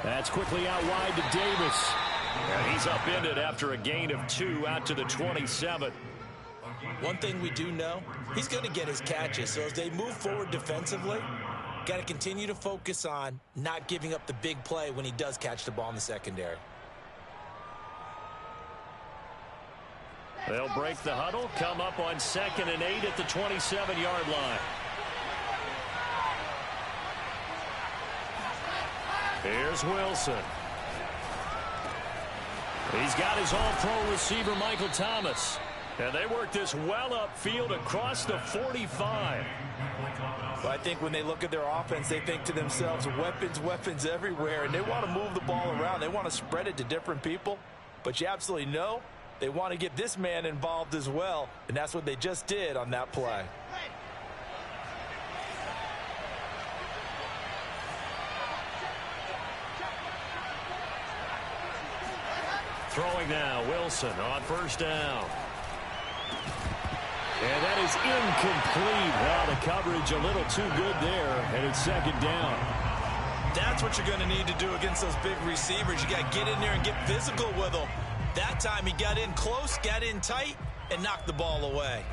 That's quickly out wide to Davis. And he's upended after a gain of 2 out to the 27. One thing we do know, he's going to get his catches. So as they move forward defensively, got to continue to focus on not giving up the big play when he does catch the ball in the secondary. They'll break the huddle, come up on 2nd and 8 at the 27-yard line. Here's Wilson. He's got his all-pro receiver, Michael Thomas. And they work this well upfield across the 45. Well, I think when they look at their offense, they think to themselves, weapons, weapons everywhere. And they want to move the ball around. They want to spread it to different people. But you absolutely know they want to get this man involved as well. And that's what they just did on that play. Throwing now, Wilson on 1st down. And that is incomplete. Well, the coverage a little too good there, and it's 2nd down. That's what you're going to need to do against those big receivers. You got to get in there and get physical with them. That time he got in close, got in tight, and knocked the ball away.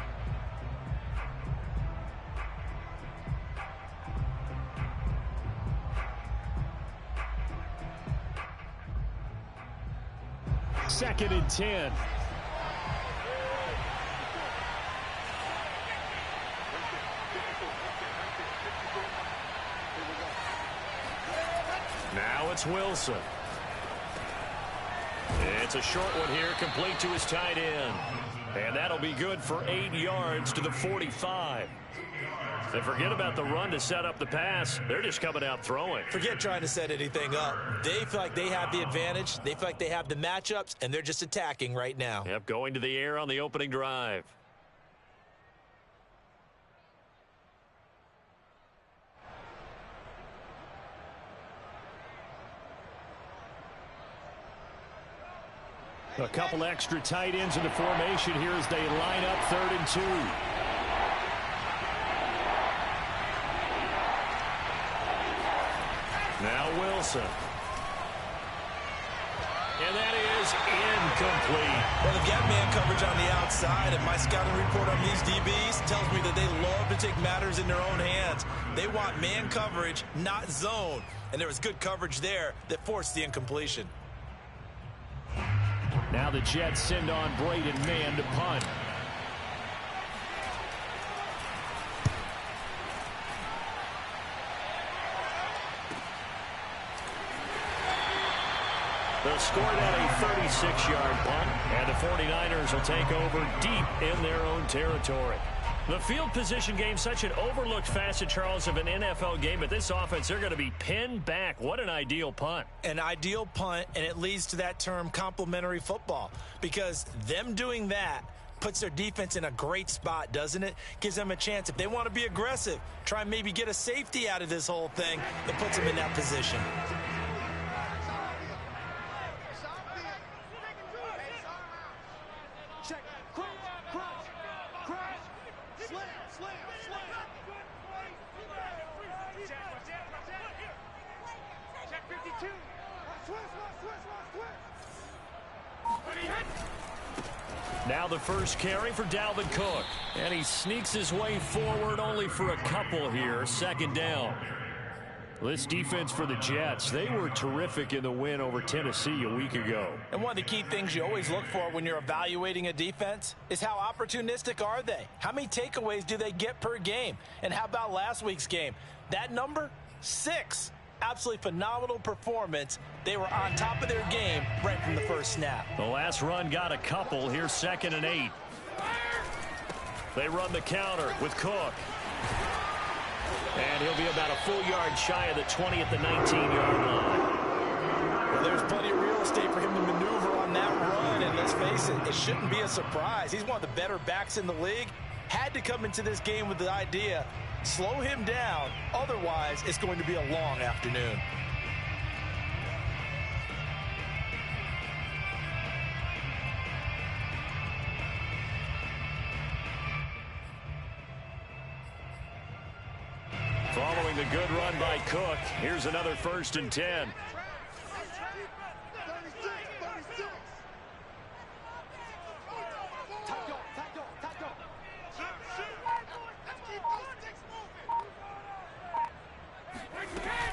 Second and 10. Now it's Wilson. It's a short one here, complete to his tight end. And that'll be good for 8 yards to the 45. And forget about the run to set up the pass. They're just coming out throwing. Forget trying to set anything up. They feel like they have the advantage. They feel like they have the matchups, and they're just attacking right now. Yep, going to the air on the opening drive. A couple extra tight ends in the formation here as they line up 3rd and 2. Now Wilson. And that is incomplete. Well, they've got man coverage on the outside, and my scouting report on these DBs tells me that they love to take matters in their own hands. They want man coverage, not zone. And there was good coverage there that forced the incompletion. Now the Jets send on Braden Mann to punt. They'll score that a 36-yard punt, and the 49ers will take over deep in their own territory. The field position game, such an overlooked facet, Charles, of an NFL game. But this offense, they're going to be pinned back. What an ideal punt. An ideal punt, and it leads to that term complementary football. Because them doing that puts their defense in a great spot, doesn't it? Gives them a chance. If they want to be aggressive, try and maybe get a safety out of this whole thing, it puts them in that position. Now the first carry for Dalvin Cook. And he sneaks his way forward only for a couple here. 2nd down. This defense for the Jets, they were terrific in the win over Tennessee a week ago. And one of the key things you always look for when you're evaluating a defense is how opportunistic are they? How many takeaways do they get per game? And how about last week's game? That number, 6. Absolutely phenomenal performance. They were on top of their game right from the first snap. The last run got a couple. Here's 2nd and 8. They run the counter with Cook. And he'll be about a full yard shy of the 20 at the 19-yard line. Well, there's plenty of real estate for him to maneuver on that run. And let's face it, it shouldn't be a surprise. He's one of the better backs in the league. Had to come into this game with the idea, slow him down. Otherwise, it's going to be a long afternoon. Following the good run by Cook, here's another 1st and 10.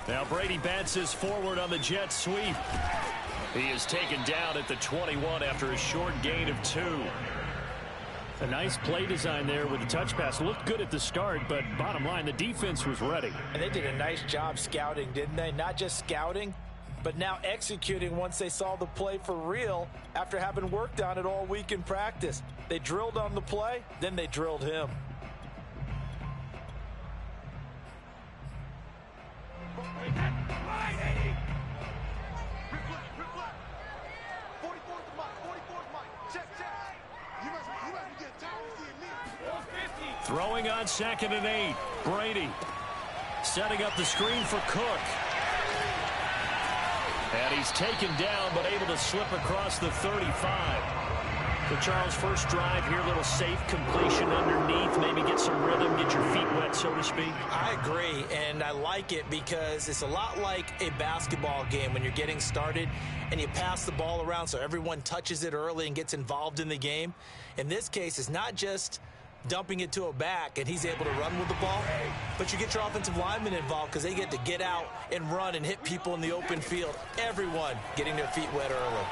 Now Brady bounces forward on the jet sweep. He is taken down at the 21 after a short gain of 2. A nice play design there with the touch pass. Looked good at the start, but bottom line, the defense was ready. And they did a nice job scouting, didn't they? Not just scouting, but now executing once they saw the play for real after having worked on it all week in practice. They drilled on the play, then they drilled him. Throwing on 2nd and 8. Brady setting up the screen for Cook. And he's taken down, but able to slip across the 35. So Charles, first drive here, little safe completion underneath. Maybe get some rhythm, get your feet wet, so to speak. I agree, and I like it because it's a lot like a basketball game when you're getting started and you pass the ball around so everyone touches it early and gets involved in the game. In this case, it's not just dumping it to a back and he's able to run with the ball, but you get your offensive linemen involved because they get to get out and run and hit people in the open field. Everyone getting their feet wet early.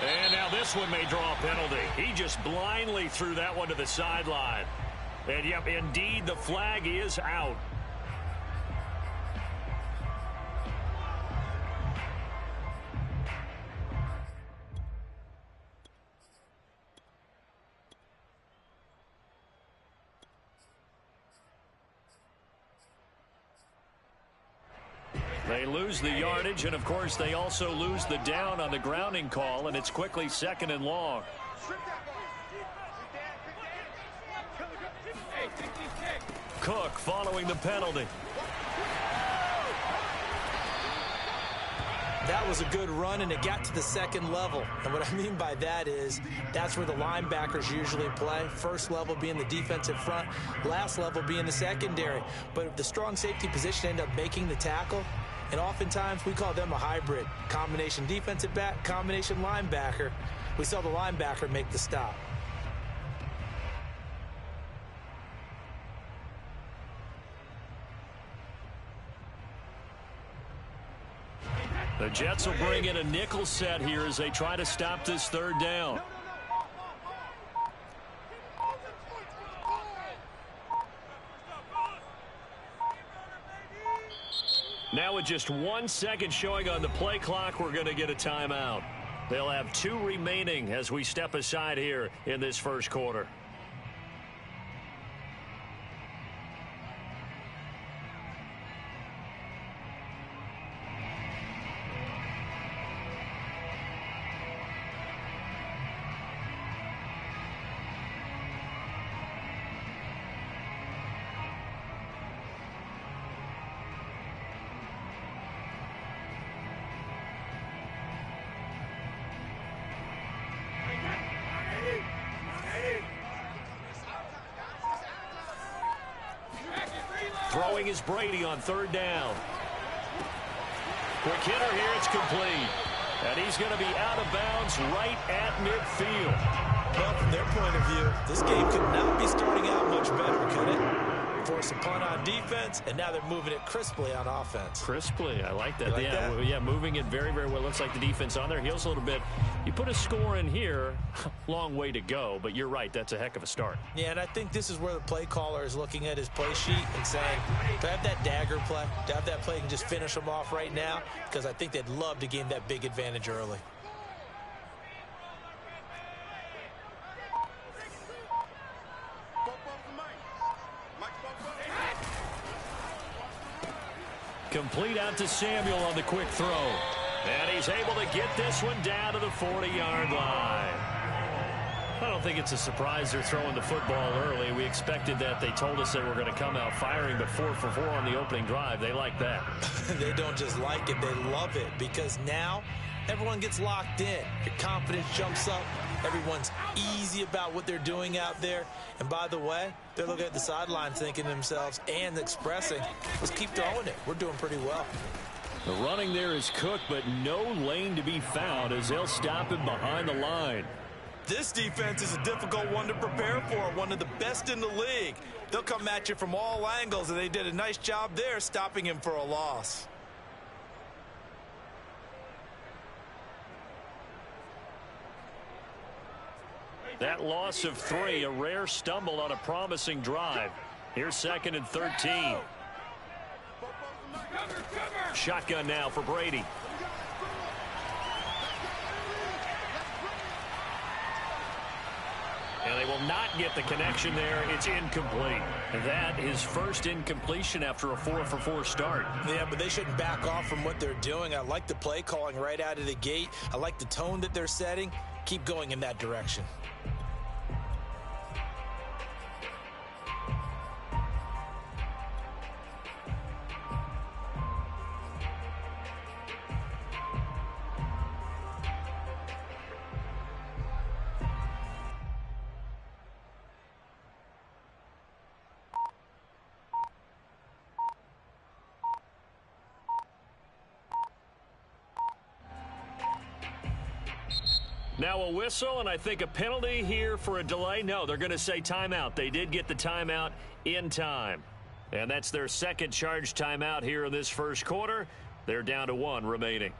And now this one may draw a penalty. He just blindly threw that one to the sideline. And yep, indeed, the flag is out. They lose the yardage, and of course they also lose the down on the grounding call, and it's quickly 2nd and long. Cook following the penalty. That was a good run, and it got to the 2nd level. And what I mean by that is that's where the linebackers usually play. First level being the defensive front, last level being the secondary. But if the strong safety position end up making the tackle, and oftentimes we call them a hybrid. Combination defensive back, combination linebacker. We saw the linebacker make the stop. The Jets will bring in a nickel set here as they try to stop this 3rd down. Now with just 1 second showing on the play clock, we're going to get a timeout. They'll have 2 remaining as we step aside here in this first quarter. Throwing is Brady on 3rd down. Quick hitter here, it's complete. And he's going to be out of bounds right at midfield. Well, from their point of view, this game could not be starting out much better, could it? Force a punt on defense, and now they're moving it crisply on offense. Crisply, I like that. Like that? Yeah, moving it very, very well. Looks like the defense on their heels a little bit. You put a score in here, long way to go, but you're right, that's a heck of a start. Yeah, and I think this is where the play caller is looking at his play sheet and saying, do I have that dagger play? Do I have that play and just finish them off right now? Because I think they'd love to gain that big advantage early. Complete out to Samuel on the quick throw. And he's able to get this one down to the 40-yard line. I don't think it's a surprise they're throwing the football early. We expected that. They told us they were going to come out firing, but 4 for 4 on the opening drive. They like that. They don't just like it, they love it, because now everyone gets locked in. Your confidence jumps up. Everyone's easy about what they're doing out there. And by the way, they're looking at the sideline thinking to themselves and expressing, let's keep throwing it. We're doing pretty well. The running there is Cook, but no lane to be found as they'll stop him behind the line. This defense is a difficult one to prepare for, one of the best in the league. They'll come at you from all angles, and they did a nice job there stopping him for a loss. That loss of 3, a rare stumble on a promising drive. Here's 2nd and 13. Shotgun now for Brady. And they will not get the connection there. It's incomplete. That is first incompletion after a 4-for-4 start. Yeah, but they shouldn't back off from what they're doing. I like the play calling right out of the gate. I like the tone that they're setting. Keep going in that direction. Now a whistle, and I think a penalty here for a delay. No, they're going to say timeout. They did get the timeout in time. And that's their second charge timeout here in this first quarter. They're down to 1 remaining.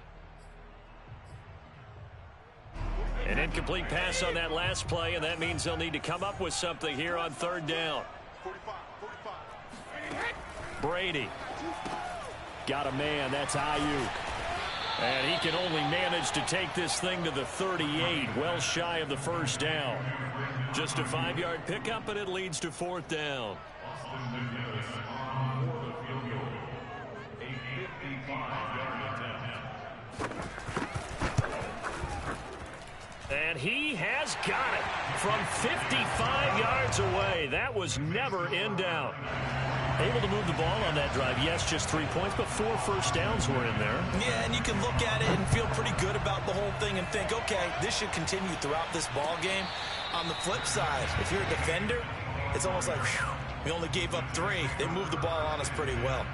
An incomplete pass on that last play, and that means they'll need to come up with something here on 3rd down. Brady. Got a man. That's Ayuk. And he can only manage to take this thing to the 38, well shy of the first down. Just a 5-yard pickup, and it leads to 4th down. And he has got it from 55 yards away. That was never in doubt. Able to move the ball on that drive. Yes, just 3 points, but 4 first downs were in there. Yeah, and you can look at it and feel pretty good about the whole thing and think, okay, this should continue throughout this ball game. On the flip side, if you're a defender, it's almost like, whew, we only gave up 3. They moved the ball on us pretty well.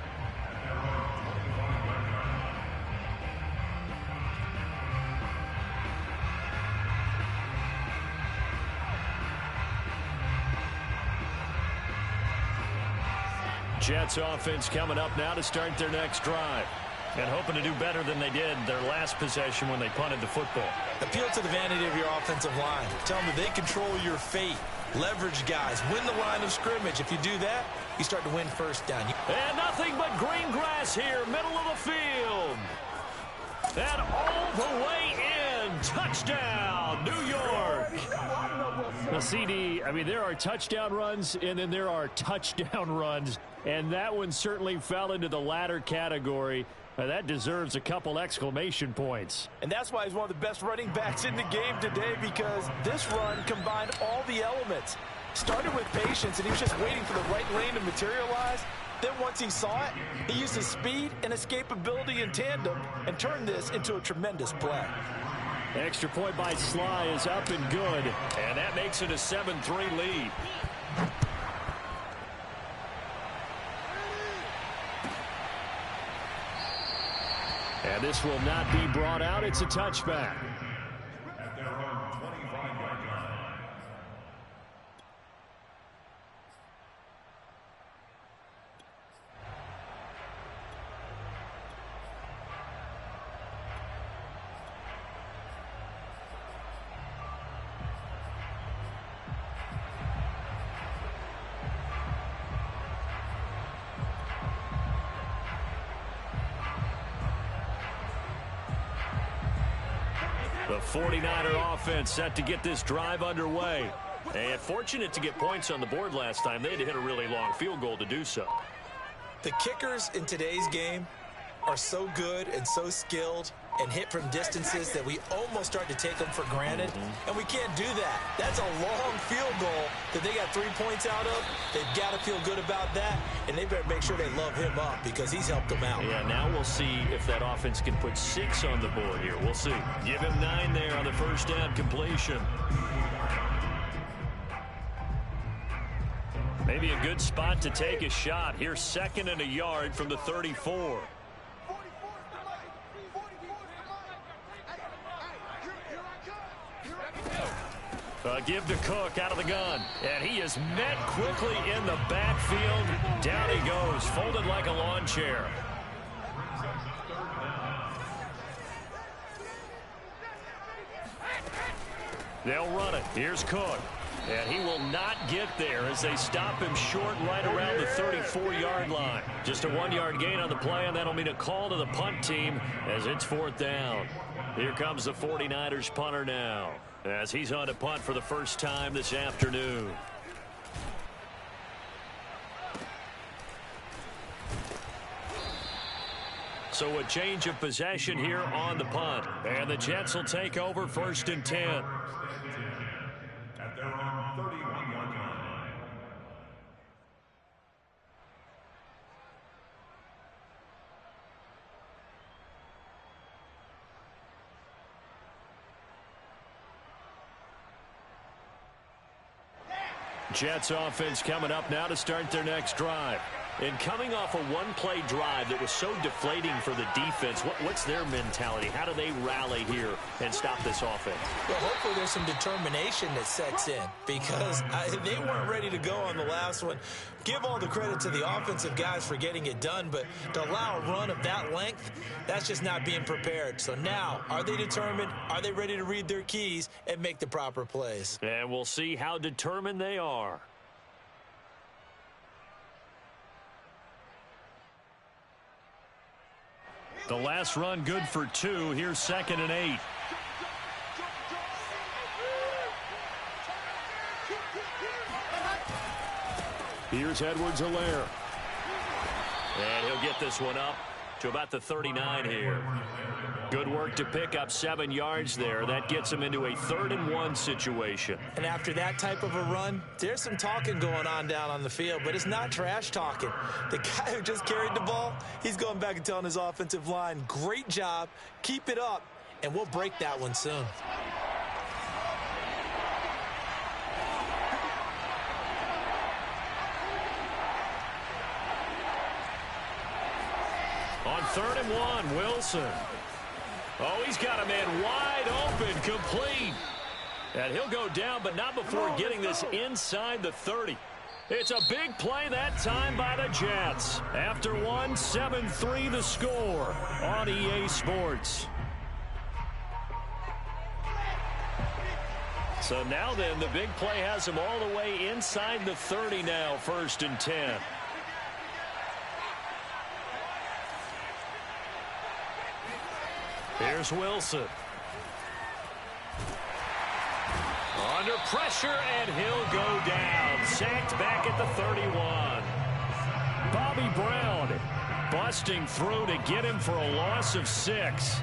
Jets offense coming up now to start their next drive. And hoping to do better than they did their last possession when they punted the football. Appeal to the vanity of your offensive line. Tell them that they control your fate. Leverage guys. Win the line of scrimmage. If you do that, you start to win first down. And nothing but green grass here, middle of the field. And all the way in. Touchdown, New York. Now, CD, I mean, there are touchdown runs, and then there are touchdown runs. And that one certainly fell into the latter category. That deserves a couple exclamation points. And that's why he's one of the best running backs in the game today, because this run combined all the elements. Started with patience, and he was just waiting for the right lane to materialize. Then once he saw it, he used his speed and escapability in tandem and turned this into a tremendous play. Extra point by Sly is up and good. And that makes it a 7-3 lead. And this will not be brought out. It's a touchback. The 49er offense set to get this drive underway. And fortunate to get points on the board last time. They had to hit a really long field goal to do so. The kickers in today's game are so good and so skilled and hit from distances that we almost start to take them for granted. And we can't do that. That's a long field goal that they got 3 points out of. They've got to feel good about that, and they better make sure they love him up because he's helped them out. Yeah, now we'll see if that offense can put 6 on the board here. We'll see. Give him 9 there on the first down completion. Maybe a good spot to take a shot. Here's 2nd and a yard from the 34. Give to Cook out of the gun. And he is met quickly in the backfield. Down he goes, folded like a lawn chair. They'll run it. Here's Cook. And he will not get there as they stop him short right around the 34-yard line. Just a 1-yard gain on the play, and that'll mean a call to the punt team as it's 4th down. Here comes the 49ers punter now as he's on to punt for the first time this afternoon. So a change of possession here on the punt. And the Jets will take over 1st and 10. At their own 31-yard line. Jets offense coming up now to start their next drive. And coming off a one-play drive that was so deflating for the defense, what's their mentality? How do they rally here and stop this offense? Well, hopefully there's some determination that sets in because they weren't ready to go on the last one. Give all the credit to the offensive guys for getting it done, but to allow a run of that length, that's just not being prepared. So now, are they determined? Are they ready to read their keys and make the proper plays? And we'll see how determined they are. The last run good for 2. Here's 2nd and 8. Here's Edwards-Helaire. And he'll get this one up to about the 39 here. Good work to pick up 7 yards there. That gets him into a 3rd and 1 situation. And after that type of a run, there's some talking going on down on the field, but it's not trash talking. The guy who just carried the ball, he's going back and telling his offensive line, great job, keep it up, and we'll break that one soon. On 3rd and 1, Wilson. Oh, he's got a man wide open, complete. And he'll go down, but not before getting this inside the 30. It's a big play that time by the Jets. After 1, 7-3 the score on EA Sports. So now then, the big play has him all the way inside the 30 now, 1st and 10. Here's Wilson. Under pressure, and he'll go down. Sacked back at the 31. Bobby Brown busting through to get him for a loss of 6.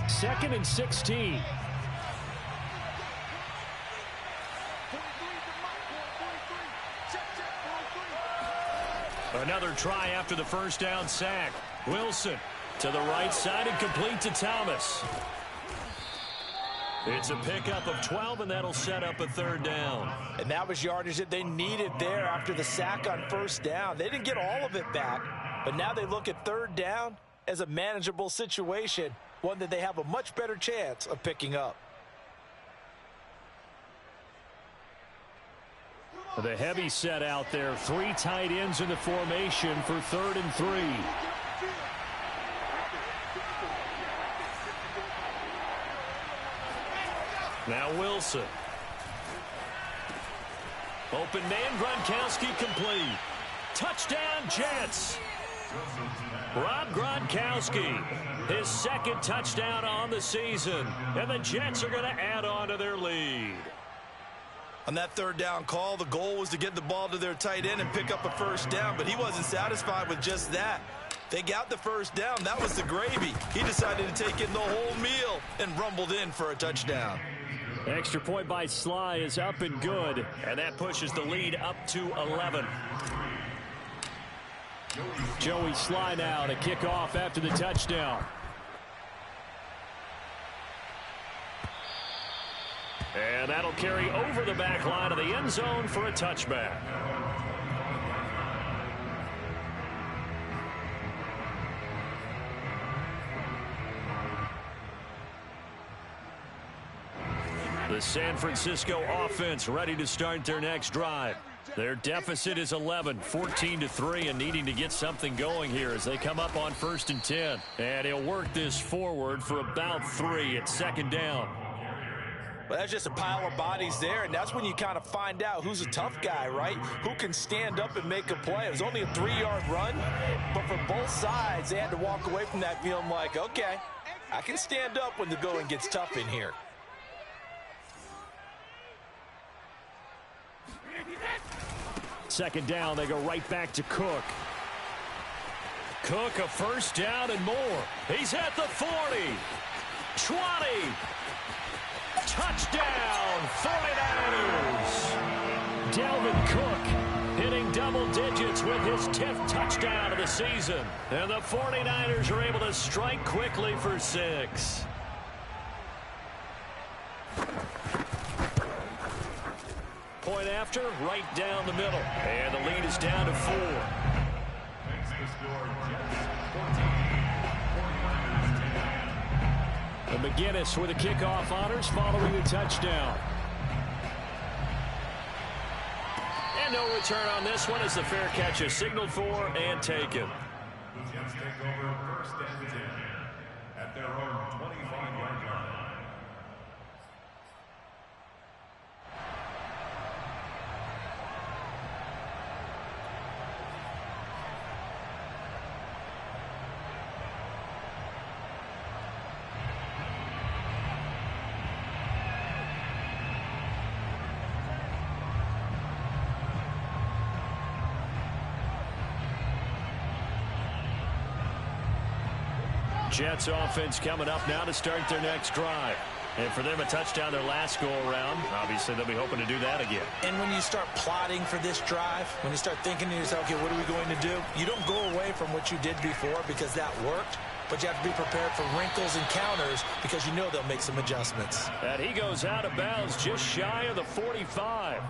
Second and 16. Another try after the first down sack. Wilson to the right side and complete to Thomas. It's a pickup of 12, and that'll set up a 3rd down. And that was yardage that they needed there after the sack on 1st down. They didn't get all of it back, but now they look at 3rd down as a manageable situation, one that they have a much better chance of picking up. The heavy set out there. 3 tight ends in the formation for 3rd and 3. Now Wilson. Open man, Gronkowski complete. Touchdown, Jets. Rob Gronkowski, his 2nd touchdown on the season. And the Jets are going to add on to their lead. On that 3rd down call, the goal was to get the ball to their tight end and pick up a 1st down, but he wasn't satisfied with just that. They got the 1st down. That was the gravy. He decided to take in the whole meal and rumbled in for a touchdown. Extra point by Sly is up and good, and that pushes the lead up to 11. Joey Sly now to kick off after the touchdown. And that'll carry over the back line of the end zone for a touchback. The San Francisco offense ready to start their next drive. Their deficit is 11, 14-3, and needing to get something going here as they come up on 1st and 10. And he'll work this forward for about 3 at 2nd down. Well, that's just a pile of bodies there, and that's when you kind of find out who's a tough guy, right? Who can stand up and make a play. It was only a 3-yard run, but for both sides, they had to walk away from that feeling like, okay, I can stand up when the going gets tough in here. Second down, they go right back to Cook. Cook, a 1st down and more. He's at the 40, 20. Touchdown, 49ers. Dalvin Cook hitting double digits with his 10th touchdown of the season. And the 49ers are able to strike quickly for 6. Point after, right down the middle. And the lead is down to 4. Makes the score Jets 14. And McGinnis with the kickoff honors following the touchdown. And no return on this one as the fair catch is signaled for and taken. The Jets take over 1st and 10 at their own 25-yard line. Jets offense coming up now to start their next drive. And for them, a touchdown their last go-around. Obviously, they'll be hoping to do that again. And when you start plotting for this drive, when you start thinking to yourself, okay, what are we going to do? You don't go away from what you did before because that worked. But you have to be prepared for wrinkles and counters because you know they'll make some adjustments. And he goes out of bounds just shy of the 45.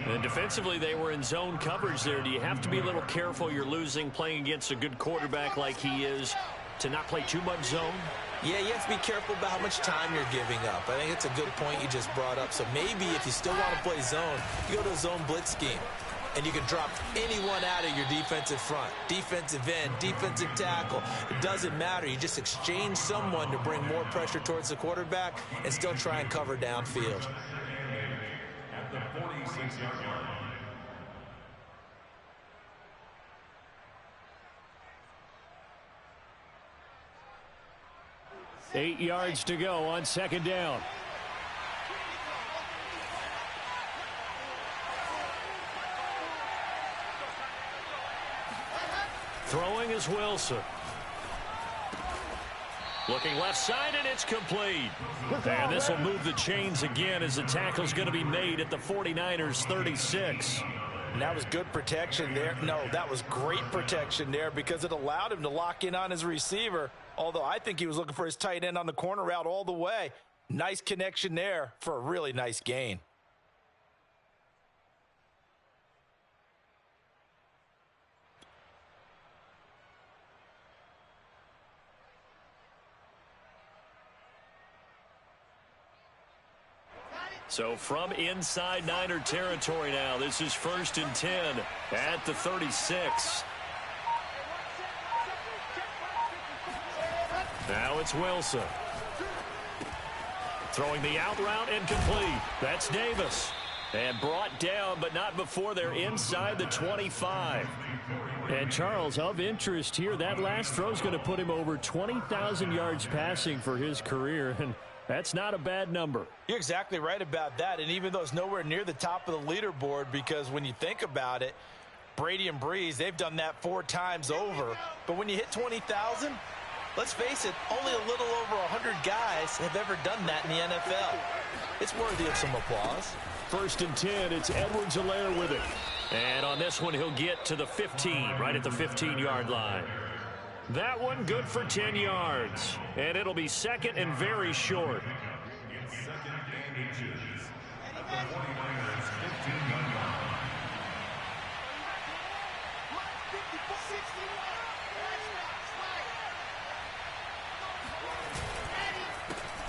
And defensively, they were in zone coverage there. Do you have to be a little careful you're losing playing against a good quarterback like he is to not play too much zone? Yeah, you have to be careful about how much time you're giving up. I think it's a good point you just brought up. So maybe if you still want to play zone, you go to a zone blitz scheme. And you can drop anyone out of your defensive front. Defensive end, defensive tackle. It doesn't matter. You just exchange someone to bring more pressure towards the quarterback and still try and cover downfield. At the 46-yard line. 8 yards to go on 2nd down. Throwing is Wilson. Looking left side, and it's complete. And this will move the chains again as the tackle's going to be made at the 49ers 36. And that was good protection there. No, that was great protection there because it allowed him to lock in on his receiver. Although I think he was looking for his tight end on the corner route all the way. Nice connection there for a really nice gain. So from inside Niner territory now, this is 1st and 10 at the 36. Now it's Wilson. Throwing the out route incomplete. That's Davis. And brought down, but not before they're inside the 25. And Charles, of interest here, that last throw is going to put him over 20,000 yards passing for his career. And that's not a bad number. You're exactly right about that. And even though it's nowhere near the top of the leaderboard, because when you think about it, Brady and Breeze, they've done that 4 times over. But when you hit 20,000, let's face it, only a little over 100 guys have ever done that in the NFL. It's worthy of some applause. 1st and 10, it's Edwards-Helaire with it. And on this one, he'll get to the 15, right at the 15-yard line. That one good for 10 yards. And it'll be 2nd and very short. It's 2nd and inches at the 49ers 15-yard line.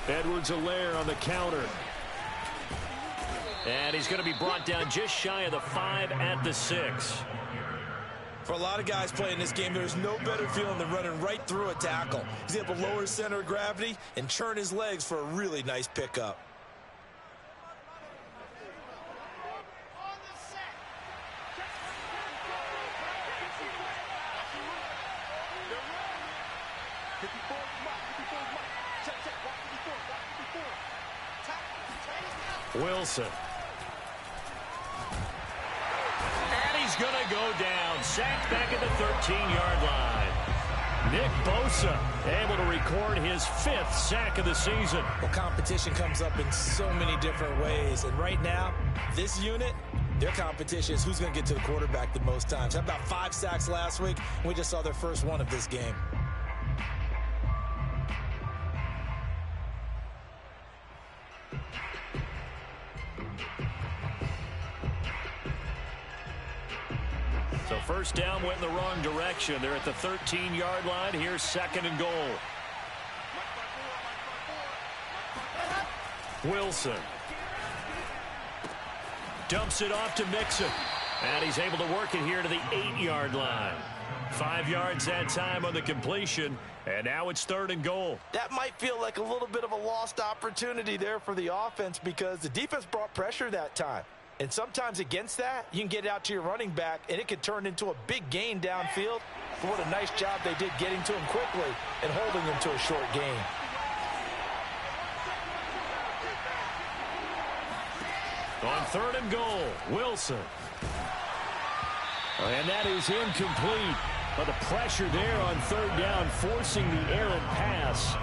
Edwards-Helaire on the counter. And he's going to be brought down just shy of the 5 at the 6. For a lot of guys playing this game, there's no better feeling than running right through a tackle. He's able to lower his center of gravity and churn his legs for a really nice pickup. Wilson. And he's going to go down. Sacked back at the 13-yard line. Nick Bosa able to record his 5th sack of the season. Well, competition comes up in so many different ways. And right now, this unit, their competition is who's going to get to the quarterback the most times. How about 5 sacks last week? We just saw their first one of this game. So first down went in the wrong direction. They're at the 13-yard line. Here's 2nd and goal. Wilson. Dumps it off to Mixon. And he's able to work it here to the 8-yard line. 5 yards that time on the completion. And now it's 3rd and goal. That might feel like a little bit of a lost opportunity there for the offense because the defense brought pressure that time. And sometimes against that, you can get out to your running back, and it could turn into a big gain downfield. But what a nice job they did getting to him quickly and holding him to a short gain. On 3rd and goal, Wilson. And that is incomplete. But the pressure there on 3rd down, forcing the errant pass.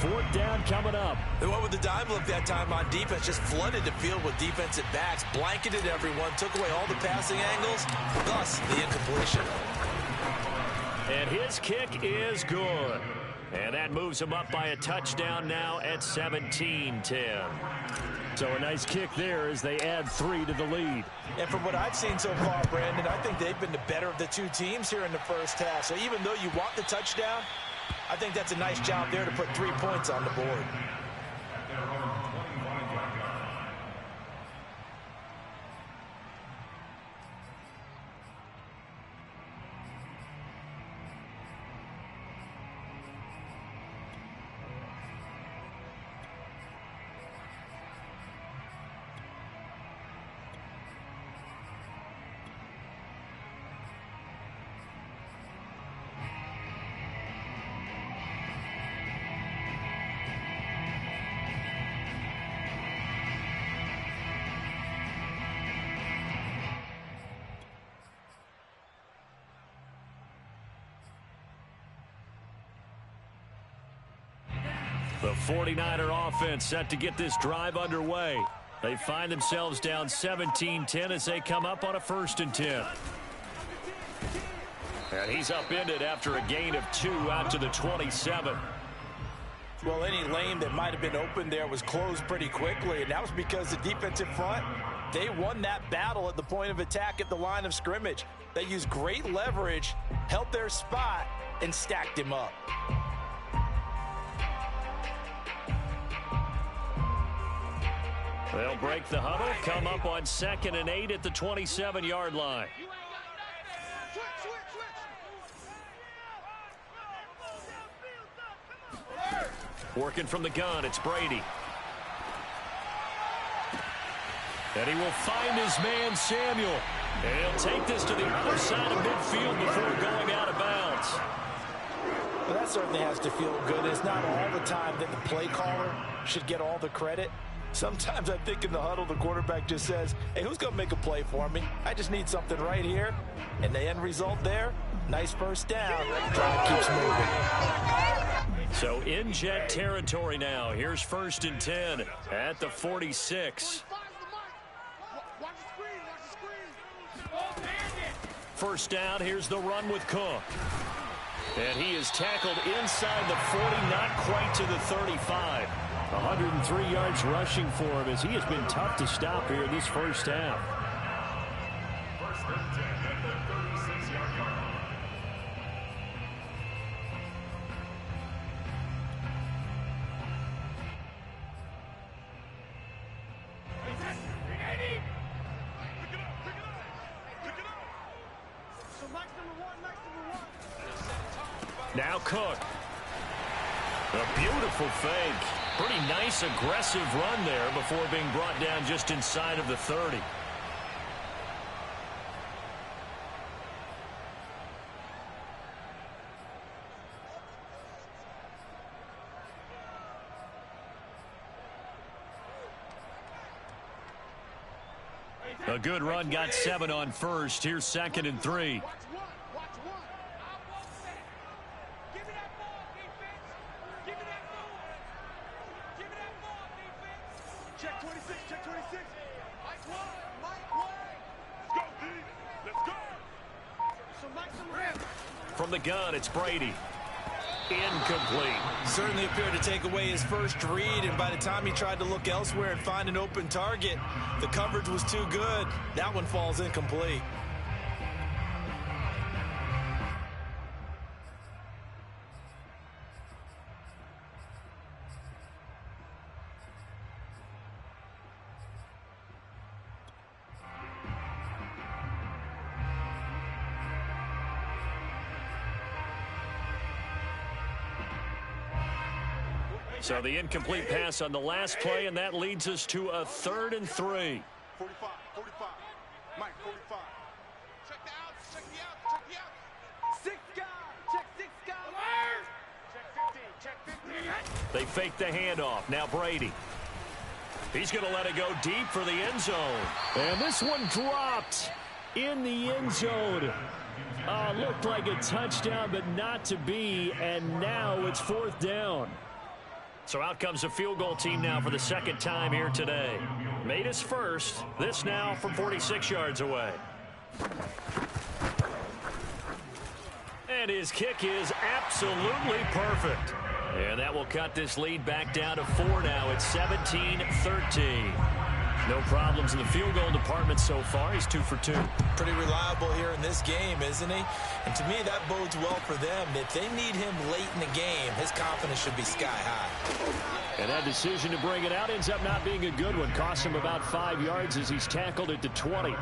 4th down coming up. They went with the dime look that time on defense, just flooded the field with defensive backs, blanketed everyone, took away all the passing angles, thus the incompletion. And his kick is good. And that moves him up by a touchdown now at 17-10. So a nice kick there as they add 3 to the lead. And from what I've seen so far, Brandon, I think they've been the better of the two teams here in the first half. So even though you want the touchdown, I think that's a nice job there to put 3 points on the board. The 49er offense set to get this drive underway. They find themselves down 17-10 as they come up on a 1st and 10. And he's upended after a gain of 2 out to the 27. Well, any lane that might have been open there was closed pretty quickly, and that was because the defensive front, they won that battle at the point of attack at the line of scrimmage. They used great leverage, held their spot, and stacked him up. They'll break the huddle, come up on 2nd and 8 at the 27-yard line. Working from the gun, it's Brady. And he will find his man, Samuel. And he'll take this to the other side of midfield before going out of bounds. Well, that certainly has to feel good. It's not all the time that the play caller should get all the credit. Sometimes I think in the huddle, the quarterback just says, hey, who's going to make a play for me? I just need something right here. And the end result there, nice first down. Drive keeps moving. So in jet territory now. Here's 1st and 10 at the 46. First down, here's the run with Cook. And he is tackled inside the 40, not quite to the 35. 103 yards rushing for him as he has been tough to stop here in this first half. First and 10 at the 36-yard line. Now Cook. A beautiful fake. Pretty nice, aggressive run there before being brought down just inside of the 30. A good run, got 7 on first. Here's 2nd and 3. Check 26, check 26. Mike one. Let's go, D. Let's go. So Mike's from the gun, it's Brady. Incomplete. Certainly appeared to take away his first read, and by the time he tried to look elsewhere and find an open target, the coverage was too good. That one falls incomplete. So the incomplete pass on the last play, and that leads us to a 3rd and 3. 45. Mike, 45. Check the outs, check the outs, check the outs. 6 guys, check 6 guys. Check 15. They fake the handoff. Now Brady. He's going to let it go deep for the end zone. And this one dropped in the end zone. Looked like a touchdown, but not to be. And now it's 4th down. So out comes a field goal team now for the 2nd time here today. Made his first. This now from 46 yards away. And his kick is absolutely perfect. And that will cut this lead back down to 4 now. It's 17-13. No problems in the field goal department so far. He's 2 for 2. Pretty reliable here in this game, isn't he? And to me, that bodes well for them. If they need him late in the game, his confidence should be sky high. And that decision to bring it out ends up not being a good one. Costs him about 5 yards as he's tackled it to 20.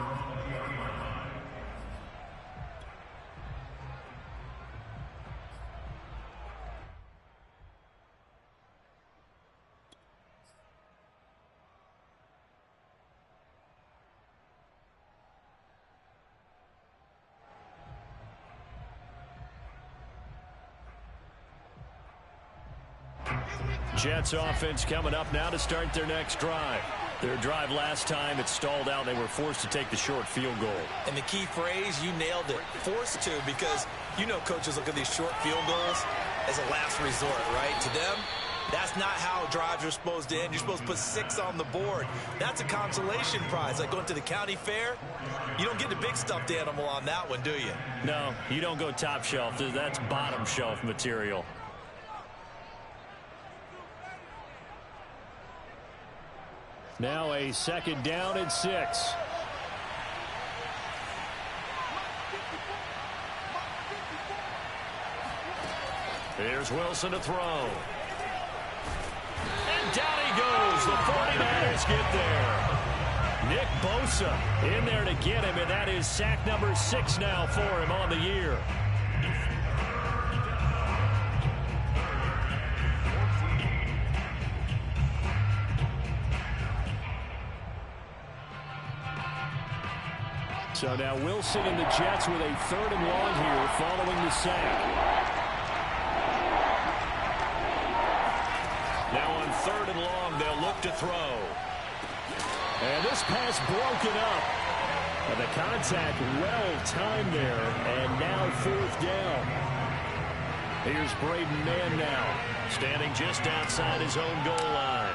Jets offense coming up now to start their next drive. Their drive last time, it stalled out. They were forced to take the short field goal. And the key phrase, you nailed it. Forced to, because you know coaches look at these short field goals as a last resort, right? To them, that's not how drives are supposed to end. You're supposed to put 6 on the board. That's a consolation prize. Like going to the county fair, you don't get the big stuffed animal on that one, do you? No, you don't go top shelf. That's bottom shelf material. Now a 2nd down and 6. Here's Wilson to throw. And down he goes. The 49ers get there. Nick Bosa in there to get him, and that is sack number 6 now for him on the year. So now Wilson and the Jets with a 3rd and long here following the sack. Now on 3rd and long, they'll look to throw. And this pass broken up. And the contact well timed there. And now 4th down. Here's Braden Mann now, standing just outside his own goal line.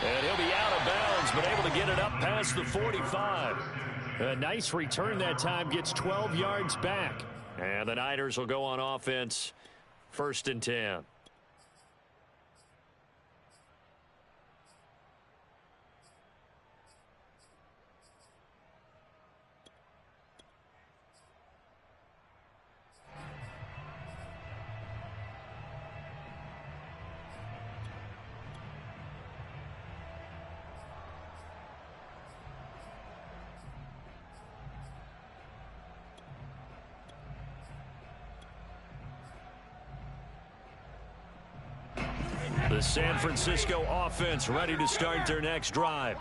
And he'll be out of bounds, but able to get it up past the 45. A nice return that time, gets 12 yards back. And the Niners will go on offense, 1st and 10. The San Francisco offense ready to start their next drive.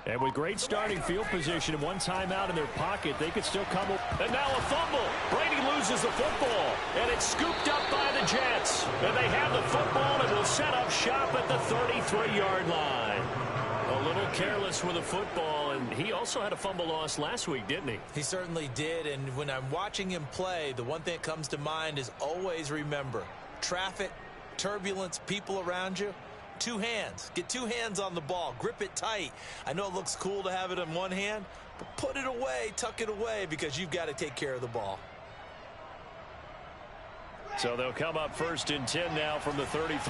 And with great starting field position and one timeout in their pocket, they could still come. And now a fumble. Brady loses the football. And it's scooped up by the Jets. And they have the football and will set up shop at the 33-yard line. A little careless with the football, and he also had a fumble loss last week, didn't he? He certainly did, and when I'm watching him play, the one thing that comes to mind is always remember, traffic, turbulence, people around you, two hands. Get two hands on the ball. Grip it tight. I know it looks cool to have it in one hand, but put it away, tuck it away, because you've got to take care of the ball. So they'll come up 1st and 10 now from the 33.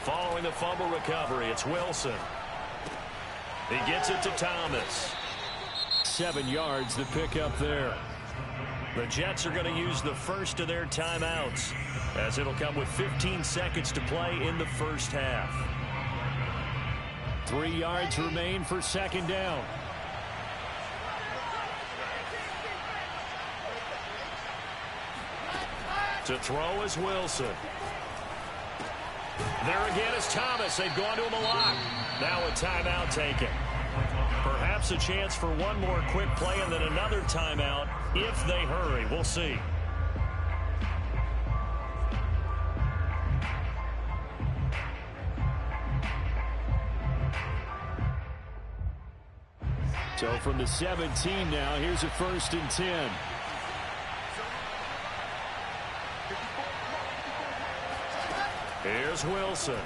Following the fumble recovery, it's Wilson. He gets it to Thomas. 7 yards to pick up there. The Jets are going to use the first of their timeouts, as it'll come with 15 seconds to play in the first half. 3 yards remain for 2nd down. To throw is Wilson. There again is Thomas. They've gone to him a lot. Now a timeout taken. Perhaps a chance for one more quick play and then another timeout if they hurry. We'll see. So from the 17 now, here's a 1st and 10. Here's Wilson.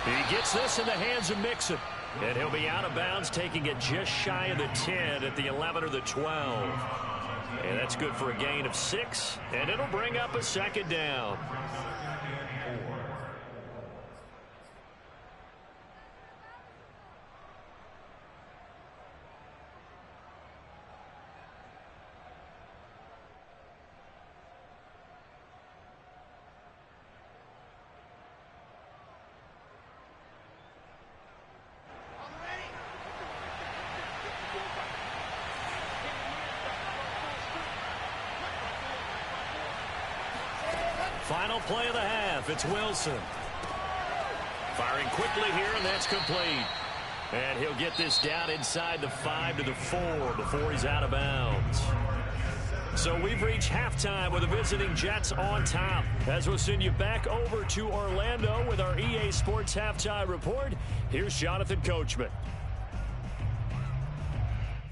He gets this in the hands of Mixon. And he'll be out of bounds, taking it just shy of the 10 at the 11 or the 12. And that's good for a gain of 6. And it'll bring up a 2nd down. Final play of the half. It's Wilson. Firing quickly here, and that's complete. And he'll get this down inside the 5 to the 4 before he's out of bounds. So we've reached halftime with the visiting Jets on top. As we'll send you back over to Orlando with our EA Sports Halftime Report, here's Jonathan Coachman.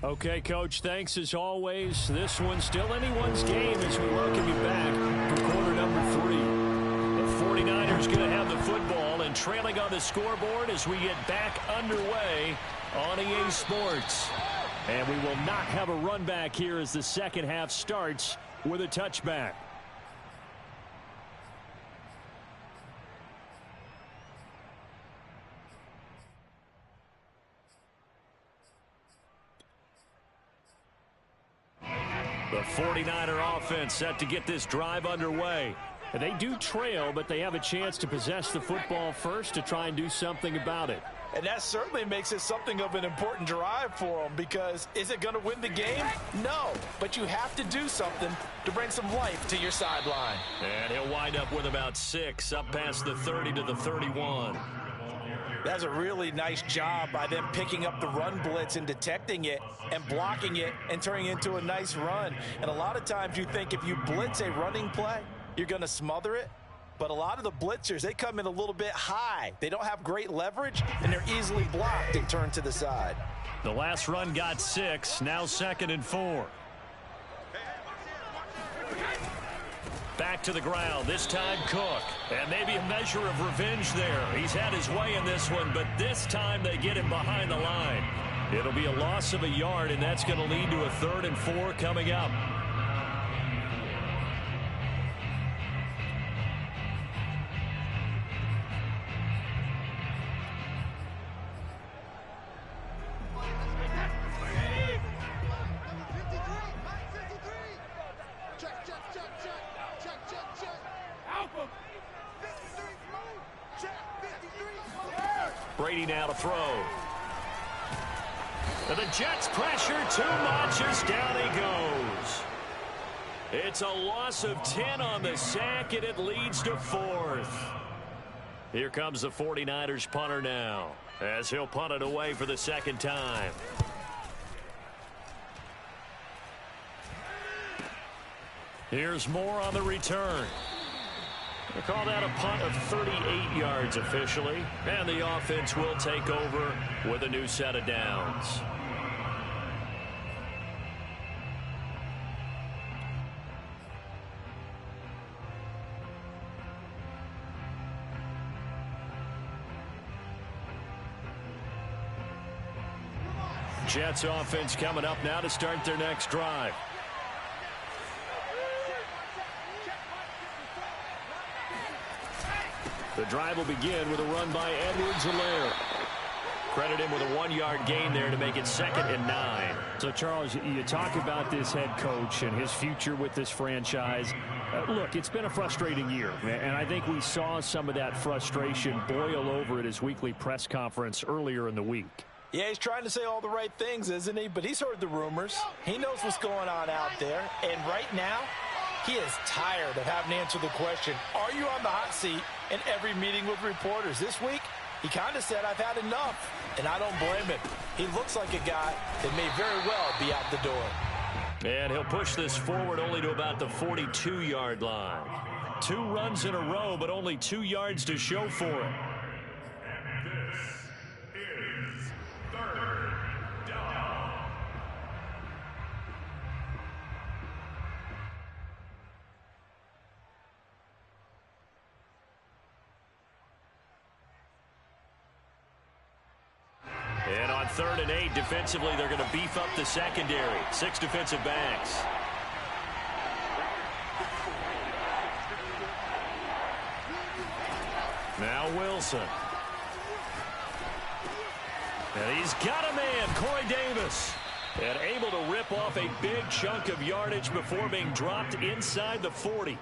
Okay, Coach, thanks as always. This one's still anyone's game as we welcome you back for quarter number 3. The 49ers going to have the football and trailing on the scoreboard as we get back underway on EA Sports. And we will not have a run back here as the second half starts with a touchback. The 49er offense set to get this drive underway. And they do trail, but they have a chance to possess the football first to try and do something about it. And that certainly makes it something of an important drive for them, because is it going to win the game? No, but you have to do something to bring some life to your sideline. And he'll wind up with about 6 up past the 30 to the 31. That's a really nice job by them picking up the run blitz and detecting it and blocking it and turning it into a nice run. And a lot of times you think if you blitz a running play, you're going to smother it. But a lot of the blitzers, they come in a little bit high. They don't have great leverage, and they're easily blocked and turned to the side. The last run got 6, now 2nd and 4. Back to the ground, this time Cook. And maybe a measure of revenge there. He's had his way in this one, but this time they get him behind the line. It'll be a loss of a yard, and that's going to lead to a 3rd and 4 coming up. Brady now to throw. And the Jets pressure too much as down he goes. It's a loss of 10 on the sack, and it leads to 4th. Here comes the 49ers punter now, as he'll punt it away for the second time. Here's more on the return. They call that a punt of 38 yards officially, and the offense will take over with a new set of downs. Jets offense coming up now to start their next drive. The drive will begin with a run by Edwards-Helaire. Credit him with a 1-yard gain there to make it 2nd and 9. So, Charles, you talk about this head coach and his future with this franchise. Look, it's been a frustrating year, and I think we saw some of that frustration boil over at his weekly press conference earlier in the week. Yeah, he's trying to say all the right things, isn't he? But he's heard the rumors. He knows what's going on out there. And right now, he is tired of having to answer the question, are you on the hot seat in every meeting with reporters? This week, he kind of said, I've had enough. And I don't blame him. He looks like a guy that may very well be out the door. And he'll push this forward only to about the 42-yard line. 2 runs in a row, but only 2 yards to show for it. And on 3rd and 8, defensively, they're going to beef up the secondary. 6 defensive backs. Now Wilson. And he's got a man, Corey Davis. And able to rip off a big chunk of yardage before being dropped inside the 40.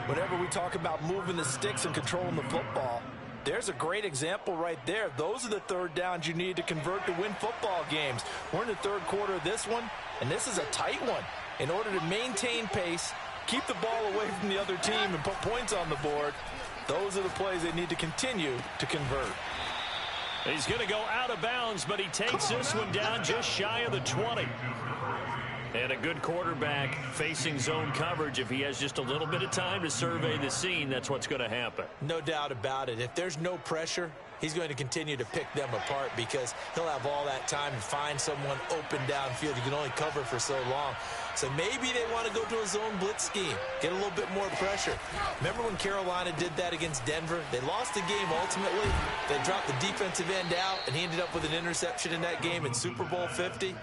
Whenever we talk about moving the sticks and controlling the football, there's a great example right there. Those are the 3rd downs you need to convert to win football games. We're in the 3rd quarter of this one, and this is a tight one. In order to maintain pace, keep the ball away from the other team, and put points on the board, those are the plays they need to continue to convert. He's going to go out of bounds, but he takes this one down just shy of the 20. And a good quarterback facing zone coverage. If he has just a little bit of time to survey the scene, that's what's going to happen. No doubt about it. If there's no pressure, he's going to continue to pick them apart because he'll have all that time to find someone open downfield. You can only cover for so long. So maybe they want to go to a zone blitz scheme, get a little bit more pressure. Remember when Carolina did that against Denver? They lost the game ultimately. They dropped the defensive end out, and he ended up with an interception in that game in Super Bowl 50.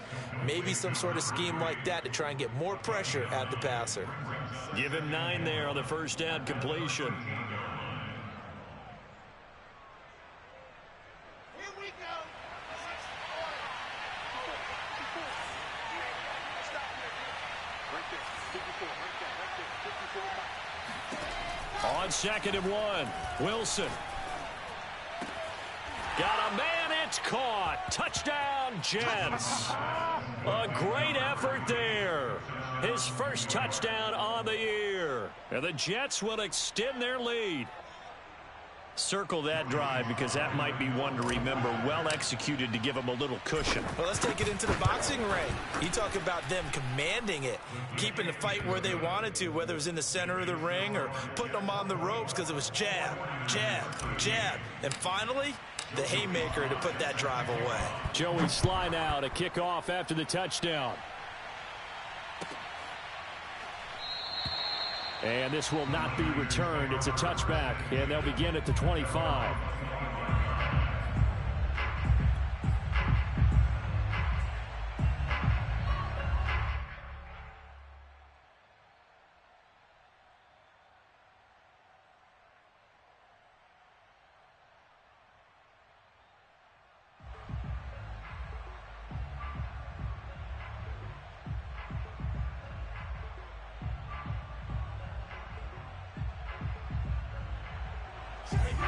Maybe some sort of scheme like that to try and get more pressure at the passer. Give him 9 there on the first down completion. On 2nd and 1, Wilson. Got a man, it's caught. Touchdown, Jets. A great effort there. His first touchdown on the year. And the Jets will extend their lead. Circle that drive because that might be one to remember. Well executed to give them a little cushion. Well, let's take it into the boxing ring. You talk about them commanding it, keeping the fight where they wanted to, whether it was in the center of the ring or putting them on the ropes because it was jab, jab, jab. And finally, the haymaker to put that drive away. Joey Sly now to kick off after the touchdown. And this will not be returned. It's a touchback, and they'll begin at the 25.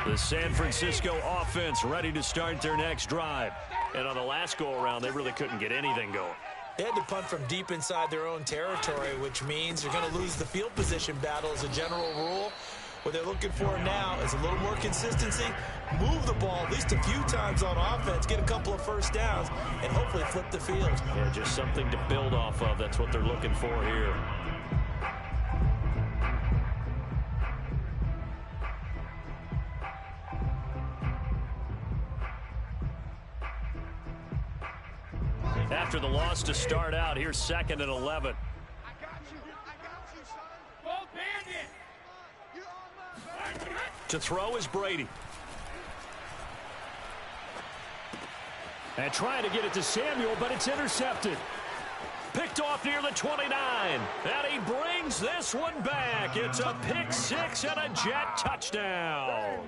The San Francisco offense ready to start their next drive. And on the last go-around, they really couldn't get anything going. They had to punt from deep inside their own territory, which means you're going to lose the field position battle as a general rule. What they're looking for now is a little more consistency, move the ball at least a few times on offense, get a couple of first downs, and hopefully flip the field. Yeah, just something to build off of. That's what they're looking for here. After the loss to start out, here's 2nd and 11. I got you, son. Go Bandit. You're on my back. To throw is Brady. And trying to get it to Samuel, but it's intercepted. Picked off near the 29. And he brings this one back. It's a pick six and a Jet touchdown.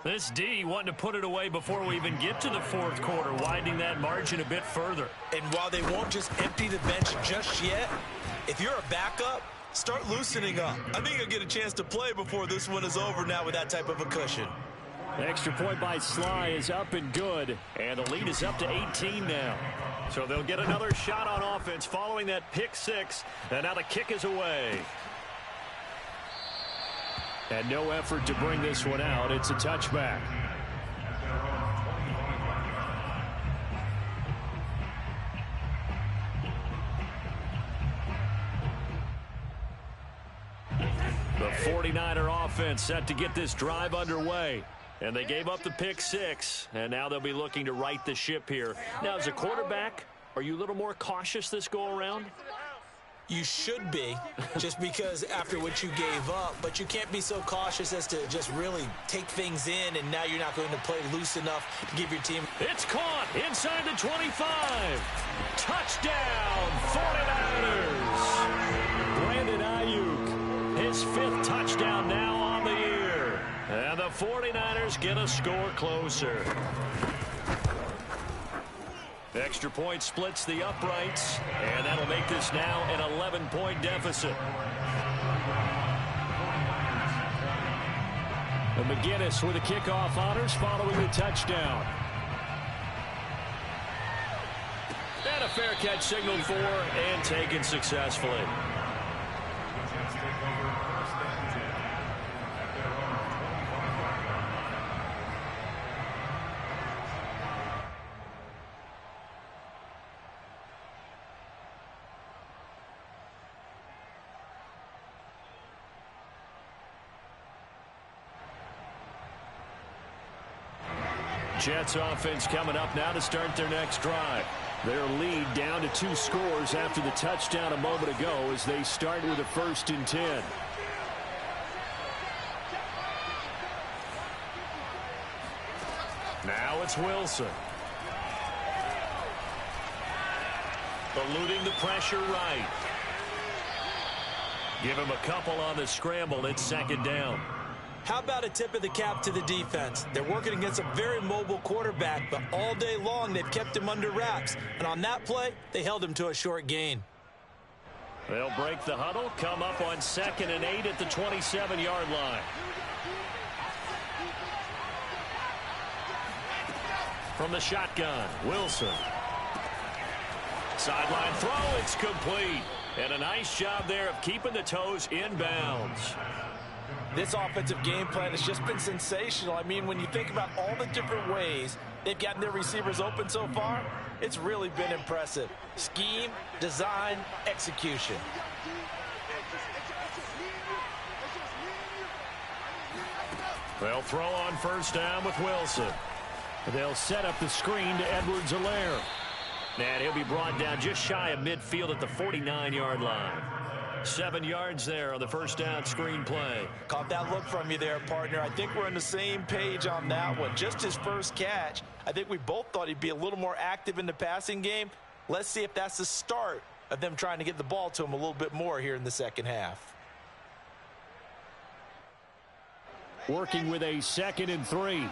This D wanting to put it away before we even get to the fourth quarter, widening that margin a bit further. And while they won't just empty the bench just yet, if you're a backup, start loosening up. I think you'll get a chance to play before this one is over now with that type of a cushion. The extra point by Sly is up and good. And the lead is up to 18 now. So they'll get another shot on offense following that pick six. And now the kick is away. And no effort to bring this one out. It's a touchback. The 49er offense set to get this drive underway. And they gave up the pick six. And now they'll be looking to right the ship here. Now, as a quarterback, are you a little more cautious this go-around? You should be, just because after what you gave up, but you can't be so cautious as to just really take things in, and now you're not going to play loose enough to give your team. It's caught inside the 25. Touchdown, 49ers. Brandon Ayuk, his 5th touchdown now on the year. And the 49ers get a score closer. Extra point splits the uprights, and that'll make this now an 11-point deficit. And McGinnis with the kickoff honors following the touchdown. And a fair catch signaled for and taken successfully. Jets offense coming up now to start their next drive. Their lead down to 2 scores after the touchdown a moment ago as they start with a 1st and 10. Now it's Wilson. Eluding the pressure right. Give him a couple on the scramble. It's 2nd down. How about a tip of the cap to the defense? They're working against a very mobile quarterback, but all day long they've kept him under wraps. And on that play, they held him to a short gain. They'll break the huddle, come up on 2nd and 8 at the 27-yard line. From the shotgun, Wilson. Sideline throw, it's complete. And a nice job there of keeping the toes in bounds. This offensive game plan has just been sensational. I mean, when you think about all the different ways they've gotten their receivers open so far, it's really been impressive. Scheme, design, execution. They'll throw on 1st down with Wilson. They'll set up the screen to Edwards-Helaire. And he'll be brought down just shy of midfield at the 49-yard line. 7 yards there on the 1st down screen play. Caught that look from you there, partner. I think we're on the same page on that one. Just his first catch. I think we both thought he'd be a little more active in the passing game. Let's see if that's the start of them trying to get the ball to him a little bit more here in the second half. Working with a 2nd and 3.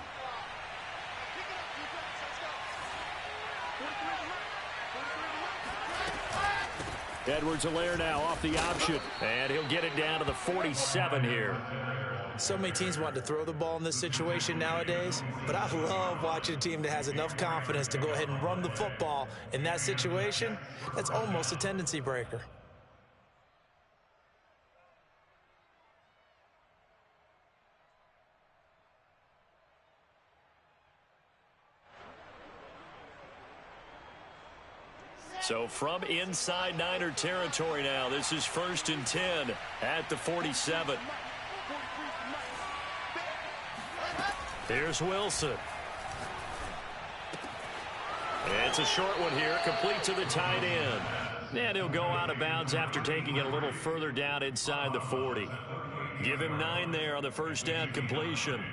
Edwards-Helaire now off the option. And he'll get it down to the 47 here. So many teams want to throw the ball in this situation nowadays, but I love watching a team that has enough confidence to go ahead and run the football. In that situation, that's almost a tendency breaker. So from inside Niner territory now, this is 1st and 10 at the 47. Here's Wilson. It's a short one here, complete to the tight end. And he'll go out of bounds after taking it a little further down inside the 40. Give him 9 there on the first down completion.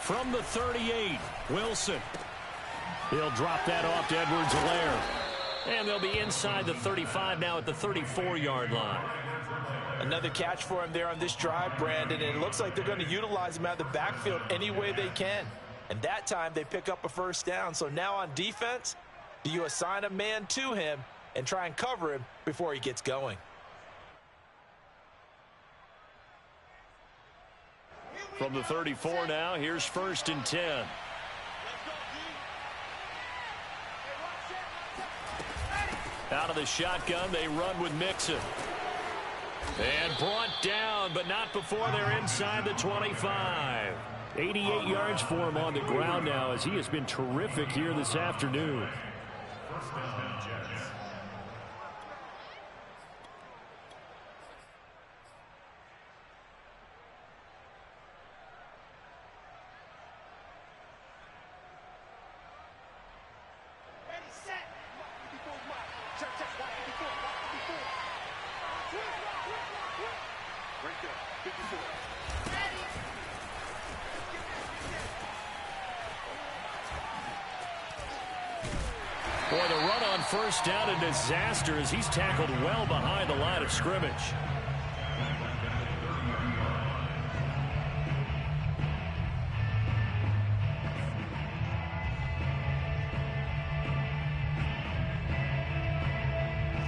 From the 38, Wilson. He'll drop that off to Edwards-Helaire. And they'll be inside the 35 now at the 34-yard line. Another catch for him there on this drive, Brandon, and it looks like they're going to utilize him out of the backfield any way they can. And that time they pick up a first down. So now on defense, do you assign a man to him and try and cover him before he gets going? From the 34 now, here's 1st and 10. Out of the shotgun, they run with Mixon. And brought down, but not before they're inside the 25. 88 yards for him on the ground now, as he has been terrific here this afternoon. Boy, the run on first down, a disaster as he's tackled well behind the line of scrimmage.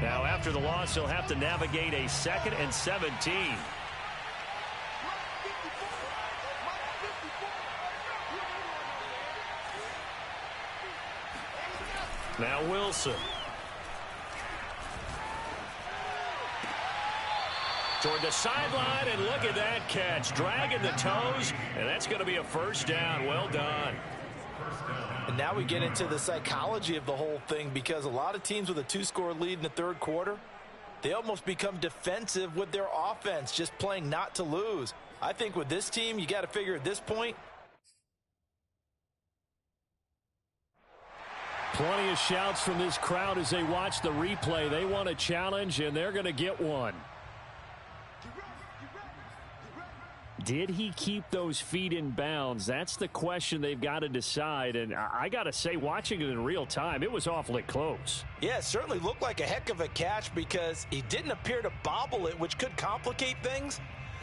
Now, after the loss, he'll have to navigate a 2nd and 17. Now Wilson. Toward the sideline, and look at that catch. Dragging the toes, and that's going to be a first down. Well done. And now we get into the psychology of the whole thing, because a lot of teams with a 2-score lead in the third quarter, they almost become defensive with their offense, just playing not to lose. I think with this team, you got to figure at this point, plenty of shouts from this crowd as they watch the replay. They want a challenge, and they're going to get one. Did he keep those feet in bounds? That's the question they've got to decide. And I got to say, watching it in real time, it was awfully close. Yeah, it certainly looked like a heck of a catch because he didn't appear to bobble it, which could complicate things.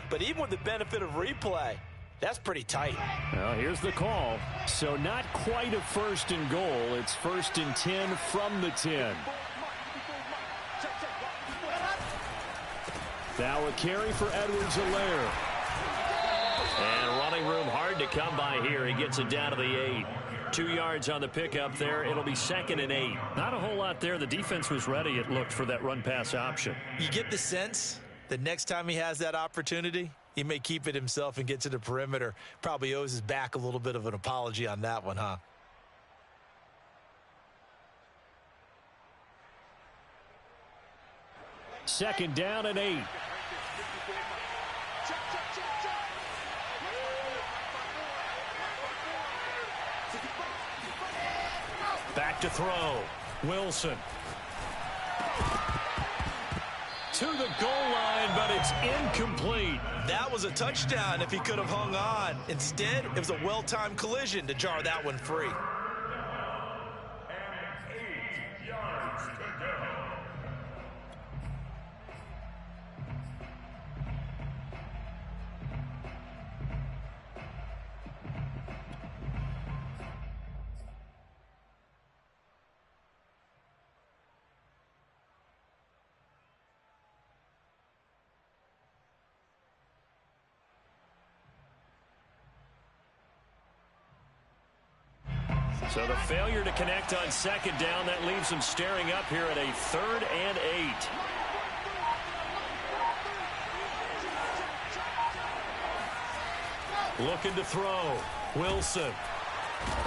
But even with the benefit of replay, that's pretty tight. Well, here's the call. So not quite a 1st and goal. It's 1st and 10 from the 10. Now a carry for Edwards-Helaire. And running room hard to come by here. He gets it down to the 8. 2 yards on the pickup there. It'll be 2nd and 8. Not a whole lot there. The defense was ready, it looked, for that run-pass option. You get the sense that next time he has that opportunity, he may keep it himself and get to the perimeter. Probably owes his back a little bit of an apology on that one, huh? Second down and 8. Back to throw. Wilson. to the goal line, but it's incomplete. That was a touchdown if he could have hung on. Instead, it was a well-timed collision to jar that one free. So the failure to connect on second down, that leaves them staring up here at a 3rd and 8. Looking to throw. Wilson.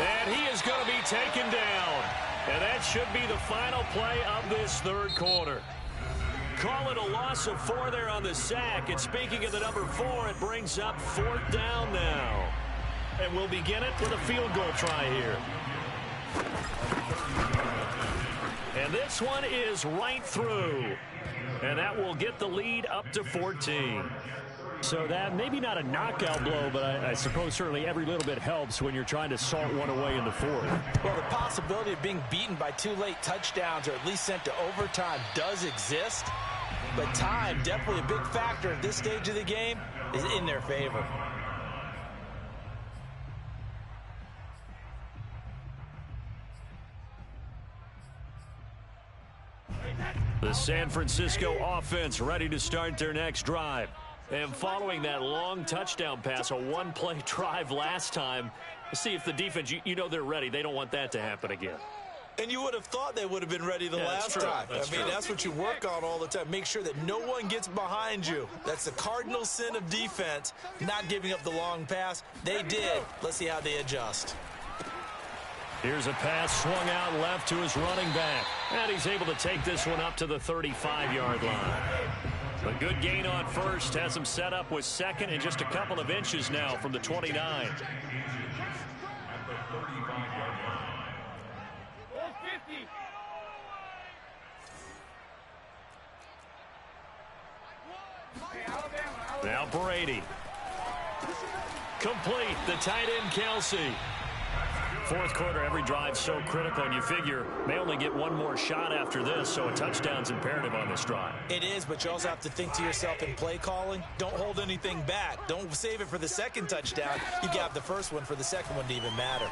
And he is going to be taken down. And that should be the final play of this 3rd quarter. Call it a loss of 4 there on the sack. And speaking of the number 4, it brings up 4th down now. And we'll begin it with a field goal try here. And this one is right through. And that will get the lead up to 14. So that maybe not a knockout blow, but I suppose certainly every little bit helps when you're trying to salt one away in the 4th. Well, the possibility of being beaten by 2 late touchdowns or at least sent to overtime does exist. But time, definitely a big factor at this stage of the game, is in their favor. The San Francisco offense ready to start their next drive. And following that long touchdown pass, a one-play drive last time, see if the defense, you know they're ready. They don't want that to happen again. And you would have thought they would have been ready the last time. That's what you work on all the time. Make sure that no one gets behind you. That's the cardinal sin of defense, not giving up the long pass. They did. Let's see how they adjust. Here's a pass swung out left to his running back. And he's able to take this one up to the 35-yard line. A good gain on first has him set up with second and just a couple of inches now from the 29. Now Brady. Complete. The tight end, Kelsey. 4th quarter, every drive so critical, and you figure may only get one more shot after this, so a touchdown's imperative on this drive. It is, but you also have to think to yourself in play calling. Don't hold anything back. Don't save it for the second touchdown. You got the first one for the second one to even matter.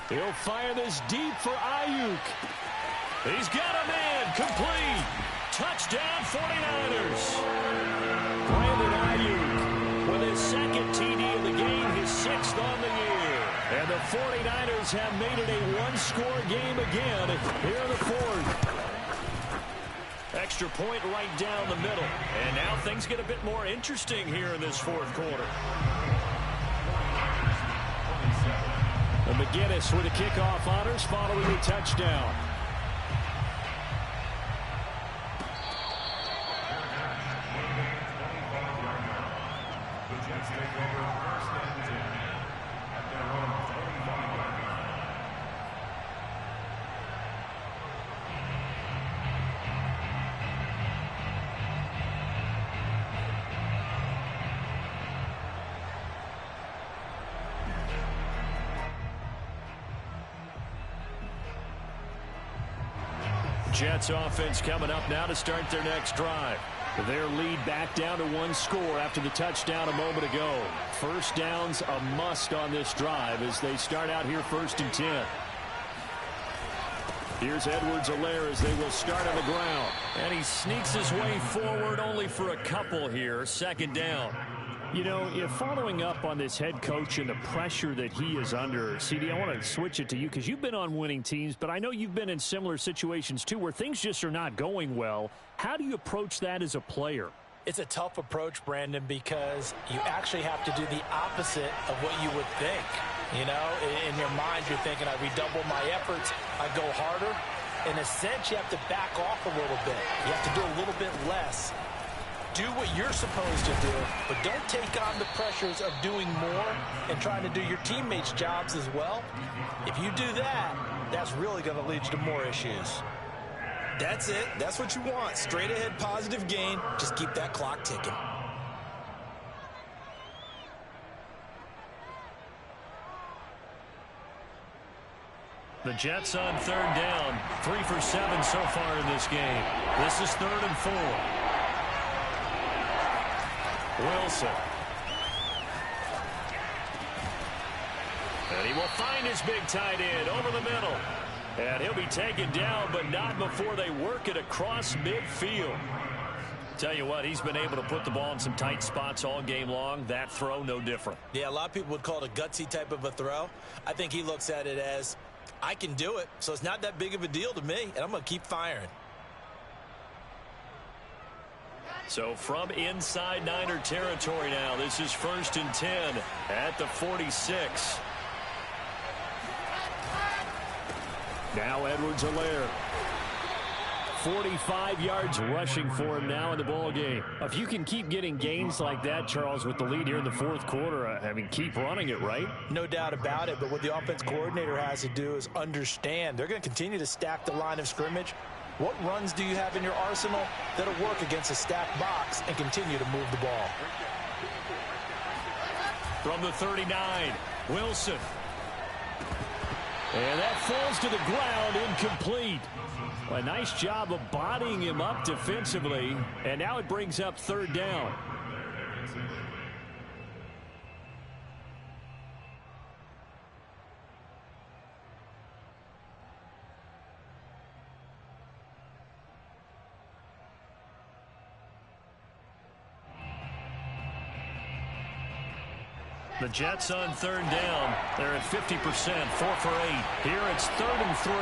He'll fire this deep for Ayuk. He's got a man. Complete. Touchdown, 49ers. Brandon Ayuk with his second TD of the game, his 6th on the year. And the 49ers have made it a one-score game again here in the 4th. Extra point right down the middle. And now things get a bit more interesting here in this 4th quarter. And McGinnis with the kickoff honors following a touchdown. Jets offense coming up now to start their next drive. Their lead back down to 1 score after the touchdown a moment ago. First down's a must on this drive as they start out here 1st and 10. Here's Edwards-Helaire as they will start on the ground. And he sneaks his way forward only for a couple here. 2nd down. You know, if following up on this head coach and the pressure that he is under, CD, I want to switch it to you because you've been on winning teams, but I know you've been in similar situations too where things just are not going well. How do you approach that as a player? It's a tough approach, Brandon, because you actually have to do the opposite of what you would think. You know, in your mind, you're thinking, I redouble my efforts, I go harder. In a sense, you have to back off a little bit. You have to do a little bit less. Do what you're supposed to do, but don't take on the pressures of doing more and trying to do your teammates' jobs as well. If you do that, that's really going to lead you to more issues. That's it. That's what you want. Straight ahead positive gain. Just keep that clock ticking. The Jets on third down. 3 for 7 so far in this game. This is 3rd and 4. Wilson. And he will find his big tight end over the middle. And he'll be taken down, but not before they work it across midfield. Tell you what, he's been able to put the ball in some tight spots all game long. That throw, no different. Yeah, a lot of people would call it a gutsy type of a throw. I think he looks at it as, I can do it, so it's not that big of a deal to me, and I'm going to keep firing. So from inside Niner territory now, this is 1st and 10 at the 46. Now Edwards-Helaire. 45 yards rushing for him now in the ball game. If you can keep getting gains like that, Charles, with the lead here in the 4th quarter, I mean, keep running it, right? No doubt about it, but what the offense coordinator has to do is understand they're going to continue to stack the line of scrimmage. What runs do you have in your arsenal that'll work against a stacked box and continue to move the ball? From the 39, Wilson. And that falls to the ground, incomplete. A nice job of bodying him up defensively, and now it brings up 3rd down. The Jets on 3rd down. They're at 50%, 4 for 8. Here it's 3rd and 3.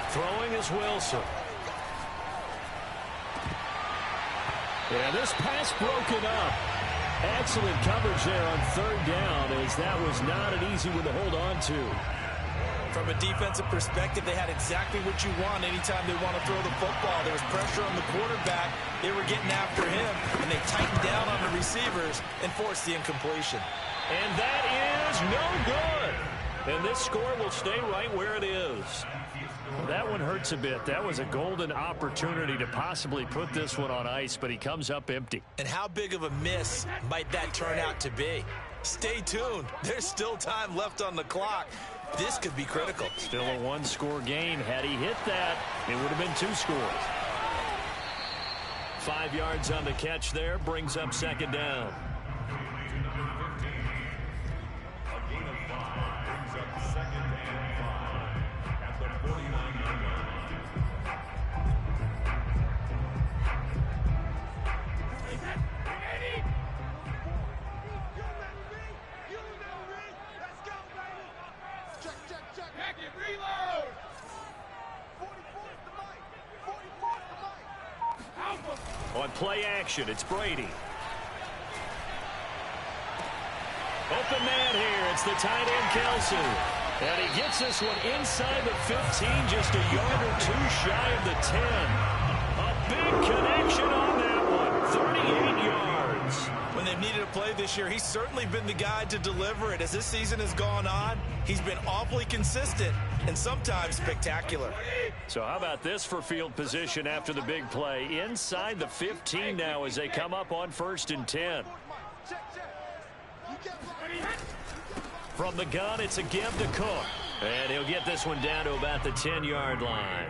Throwing is Wilson. And this pass broken up. Excellent coverage there on 3rd down, as that was not an easy one to hold on to. From a defensive perspective, they had exactly what you want anytime they want to throw the football. There was pressure on the quarterback. They were getting after him, and they tightened down on the receivers and forced the incompletion. And that is no good. And this score will stay right where it is. That one hurts a bit. That was a golden opportunity to possibly put this one on ice, but he comes up empty. And how big of a miss might that turn out to be? Stay tuned. There's still time left on the clock. This could be critical. Still a 1-score game. Had he hit that, it would have been 2 scores. 5 yards on the catch there. Brings up 2nd down. On play action, it's Brady. Open man here. It's the tight end, Kelsey. And he gets this one inside the 15, just a yard or 2 shy of the 10. A big connection on that one. 38 yards. When they've needed a play this year, he's certainly been the guy to deliver it. As this season has gone on, he's been awfully consistent and sometimes spectacular. So how about this for field position after the big play? Inside the 15 now as they come up on 1st and 10. From the gun, it's a give to Cook. And he'll get this one down to about the 10-yard line.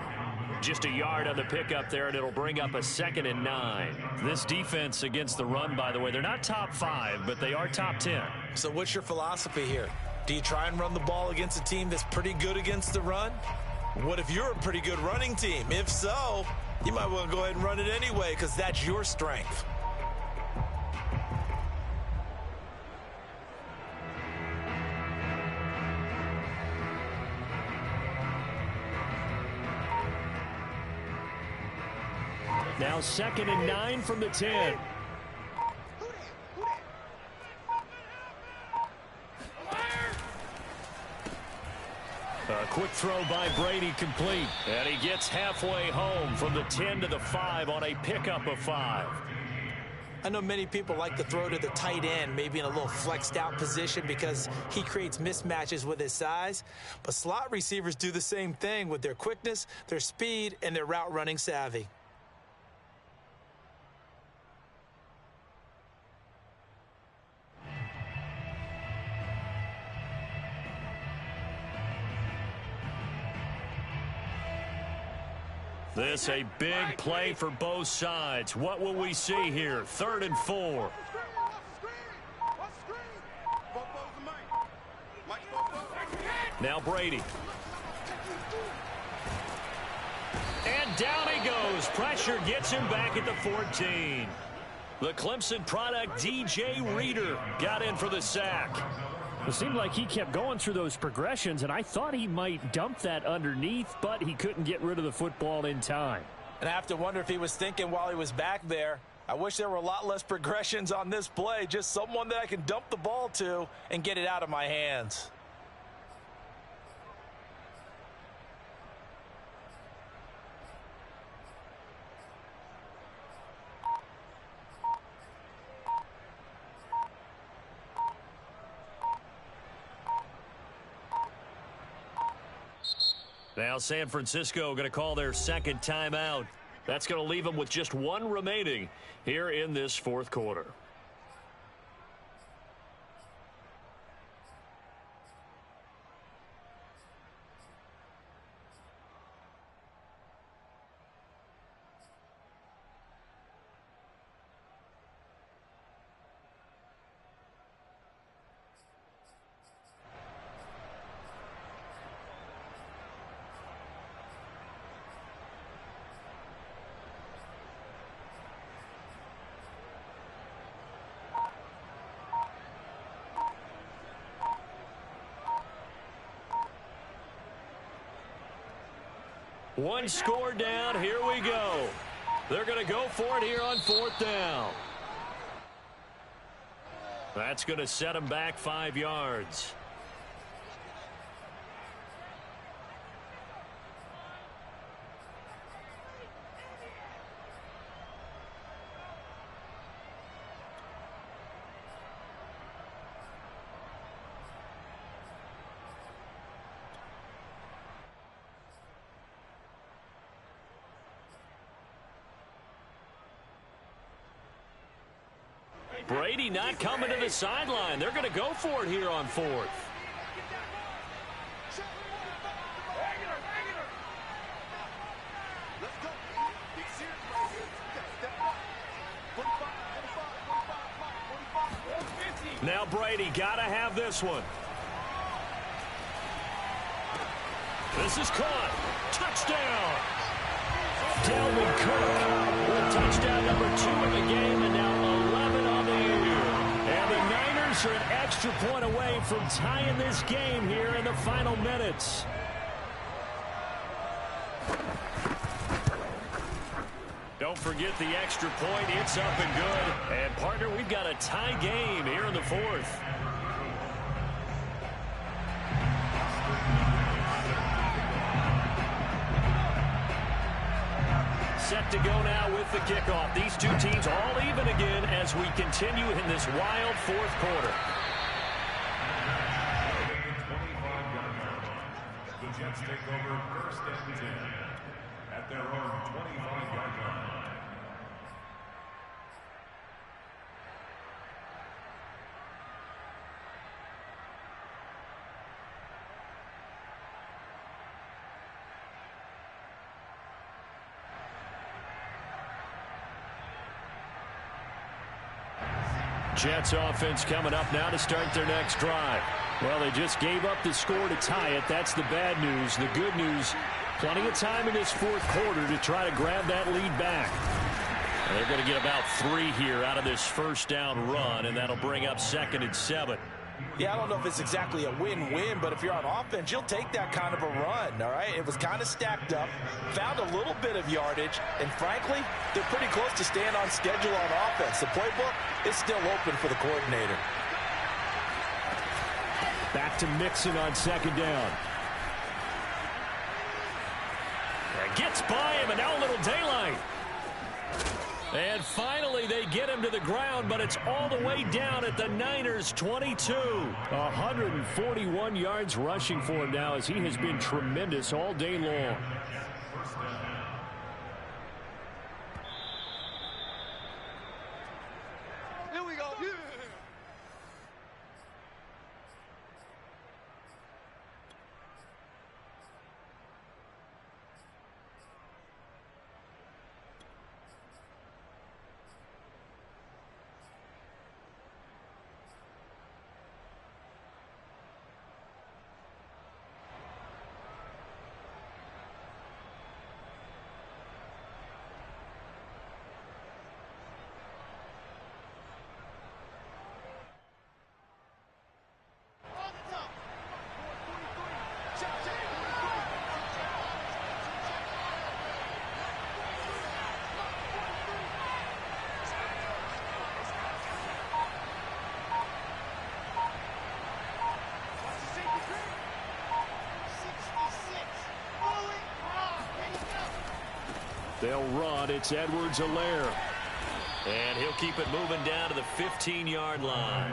Just a yard on the pickup there, and it'll bring up a 2nd and 9. This defense against the run, by the way, they're not top 5, but they are top 10. So what's your philosophy here? Do you try and run the ball against a team that's pretty good against the run? What if you're a pretty good running team? If so, you might want to go ahead and run it anyway because that's your strength. Now 2nd and 9 from the 10. A quick throw by Brady complete. And he gets halfway home from the 10 to the 5 on a pickup of 5. I know many people like to throw to the tight end, maybe in a little flexed out position because he creates mismatches with his size. But slot receivers do the same thing with their quickness, their speed, and their route running savvy. This a big play for both sides. What will we see here? 3rd and 4. Now Brady. And down he goes. Pressure gets him back at the 14. The Clemson product, DJ Reader, got in for the sack. It seemed like he kept going through those progressions, and I thought he might dump that underneath, but he couldn't get rid of the football in time. And I have to wonder if he was thinking while he was back there, I wish there were a lot less progressions on this play, just someone that I can dump the ball to and get it out of my hands. Now San Francisco going to call their second timeout. That's going to leave them with just one remaining here in this 4th quarter. One score down. Here we go. They're going to go for it here on 4th down. That's going to set them back 5 yards. Brady not coming to the sideline. They're going to go for it here on 4th. Now Brady got to have this one. This is caught. Touchdown. Dalvin Cook with touchdown number 2 in the game, and now 11 on the year. And the Niners are an extra point away from tying this game here in the final minutes. Don't forget the extra point. It's up and good. And, partner, we've got a tie game here in the 4th. Set to go now with the kickoff. These two teams all even again as we continue in this wild 4th quarter. The Jets take over 1st and 10 at their own 25-yard line. Jets offense coming up now to start their next drive. Well, they just gave up the score to tie it. That's the bad news. The good news, plenty of time in this 4th quarter to try to grab that lead back. And they're going to get about 3 here out of this 1st down run, and that'll bring up 2nd and 7. Yeah, I don't know if it's exactly a win-win, but if you're on offense, you'll take that kind of a run, all right? It was kind of stacked up, found a little bit of yardage, and frankly, they're pretty close to staying on schedule on offense. The playbook is still open for the coordinator. Back to Mixon on 2nd down. And gets by him, and now a little daylight. And finally, they get him to the ground, but it's all the way down at the Niners' 22. 141 yards rushing for him now, as he has been tremendous all day long. Here we go. Yeah. They'll run. It's Edwards-Helaire. And he'll keep it moving down to the 15-yard line.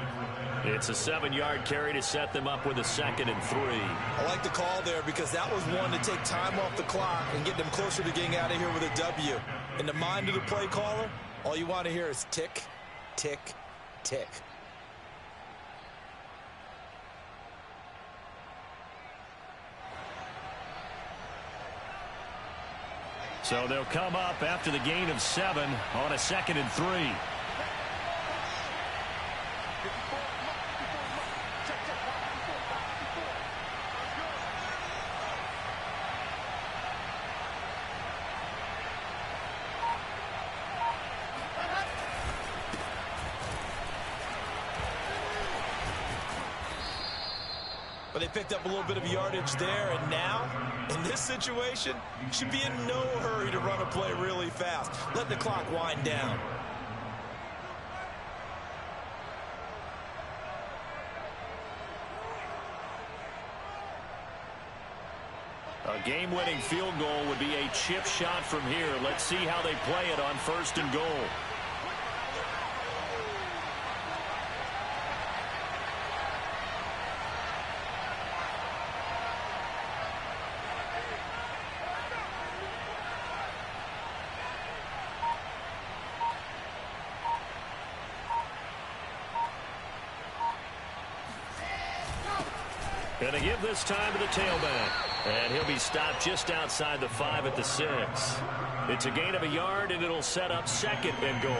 It's a 7-yard carry to set them up with a 2nd and 3. I like the call there because that was one to take time off the clock and get them closer to getting out of here with a W. In the mind of the play caller, all you want to hear is tick, tick, tick. So they'll come up after the gain of 7 on a 2nd and 3. But they picked up a little bit of yardage there, and now, in this situation, should be in no hurry to run a play really fast. Let the clock wind down. A game-winning field goal would be a chip shot from here. Let's see how they play it on 1st and goal. Going to give this time to the tailback. And he'll be stopped just outside the 5 at the 6. It's a gain of a yard, and it'll set up 2nd and goal.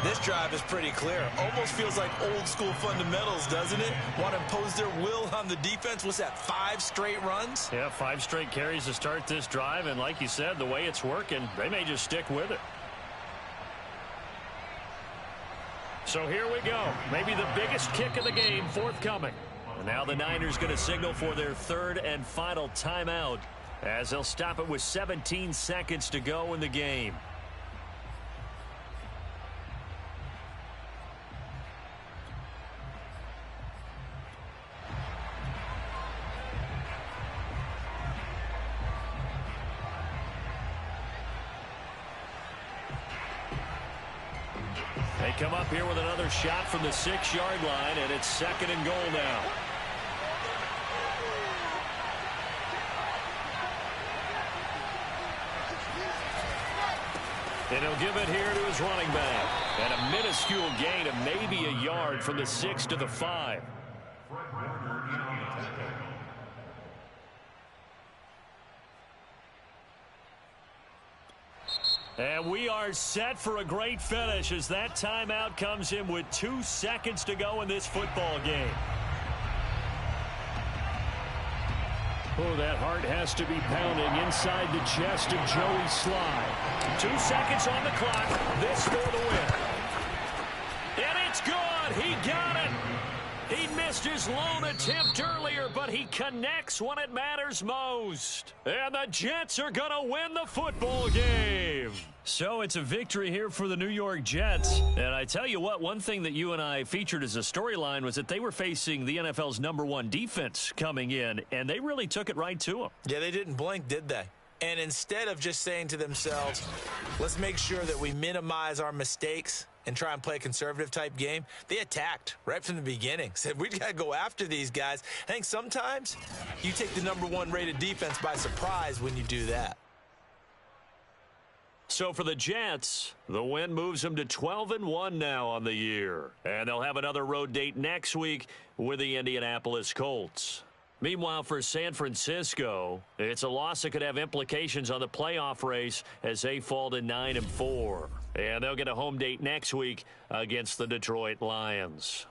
This drive is pretty clear. Almost feels like old school fundamentals, doesn't it? Want to impose their will on the defense. What's that, 5 straight runs? Yeah, 5 straight carries to start this drive. And like you said, the way it's working, they may just stick with it. So here we go. Maybe the biggest kick of the game forthcoming. And now the Niners going to signal for their 3rd and final timeout, as they'll stop it with 17 seconds to go in the game. They come up here with another shot from the 6-yard line, and it's 2nd and goal now. And he'll give it here to his running back. And a minuscule gain of maybe a yard from the 6 to the 5. And we are set for a great finish as that timeout comes in with 2 seconds to go in this football game. Oh, that heart has to be pounding inside the chest of Joey Sly. 2 seconds on the clock. This for the win. And it's good. He got it. He missed his lone attempt earlier, but he connects when it matters most. And the Jets are going to win the football game. So it's a victory here for the New York Jets. And I tell you what, one thing that you and I featured as a storyline was that they were facing the NFL's #1 defense coming in, and they really took it right to them. Yeah, they didn't blink, did they? And instead of just saying to themselves, Let's make sure that we minimize our mistakes and try and play a conservative type game. They attacked right from the beginning. Said, we got to go after these guys. I think sometimes you take the #1 rated defense by surprise when you do that. So for the Jets, the win moves them to 12-1 now on the year. And they'll have another road date next week with the Indianapolis Colts. Meanwhile, for San Francisco, it's a loss that could have implications on the playoff race as they fall to 9-4. And they'll get a home date next week against the Detroit Lions.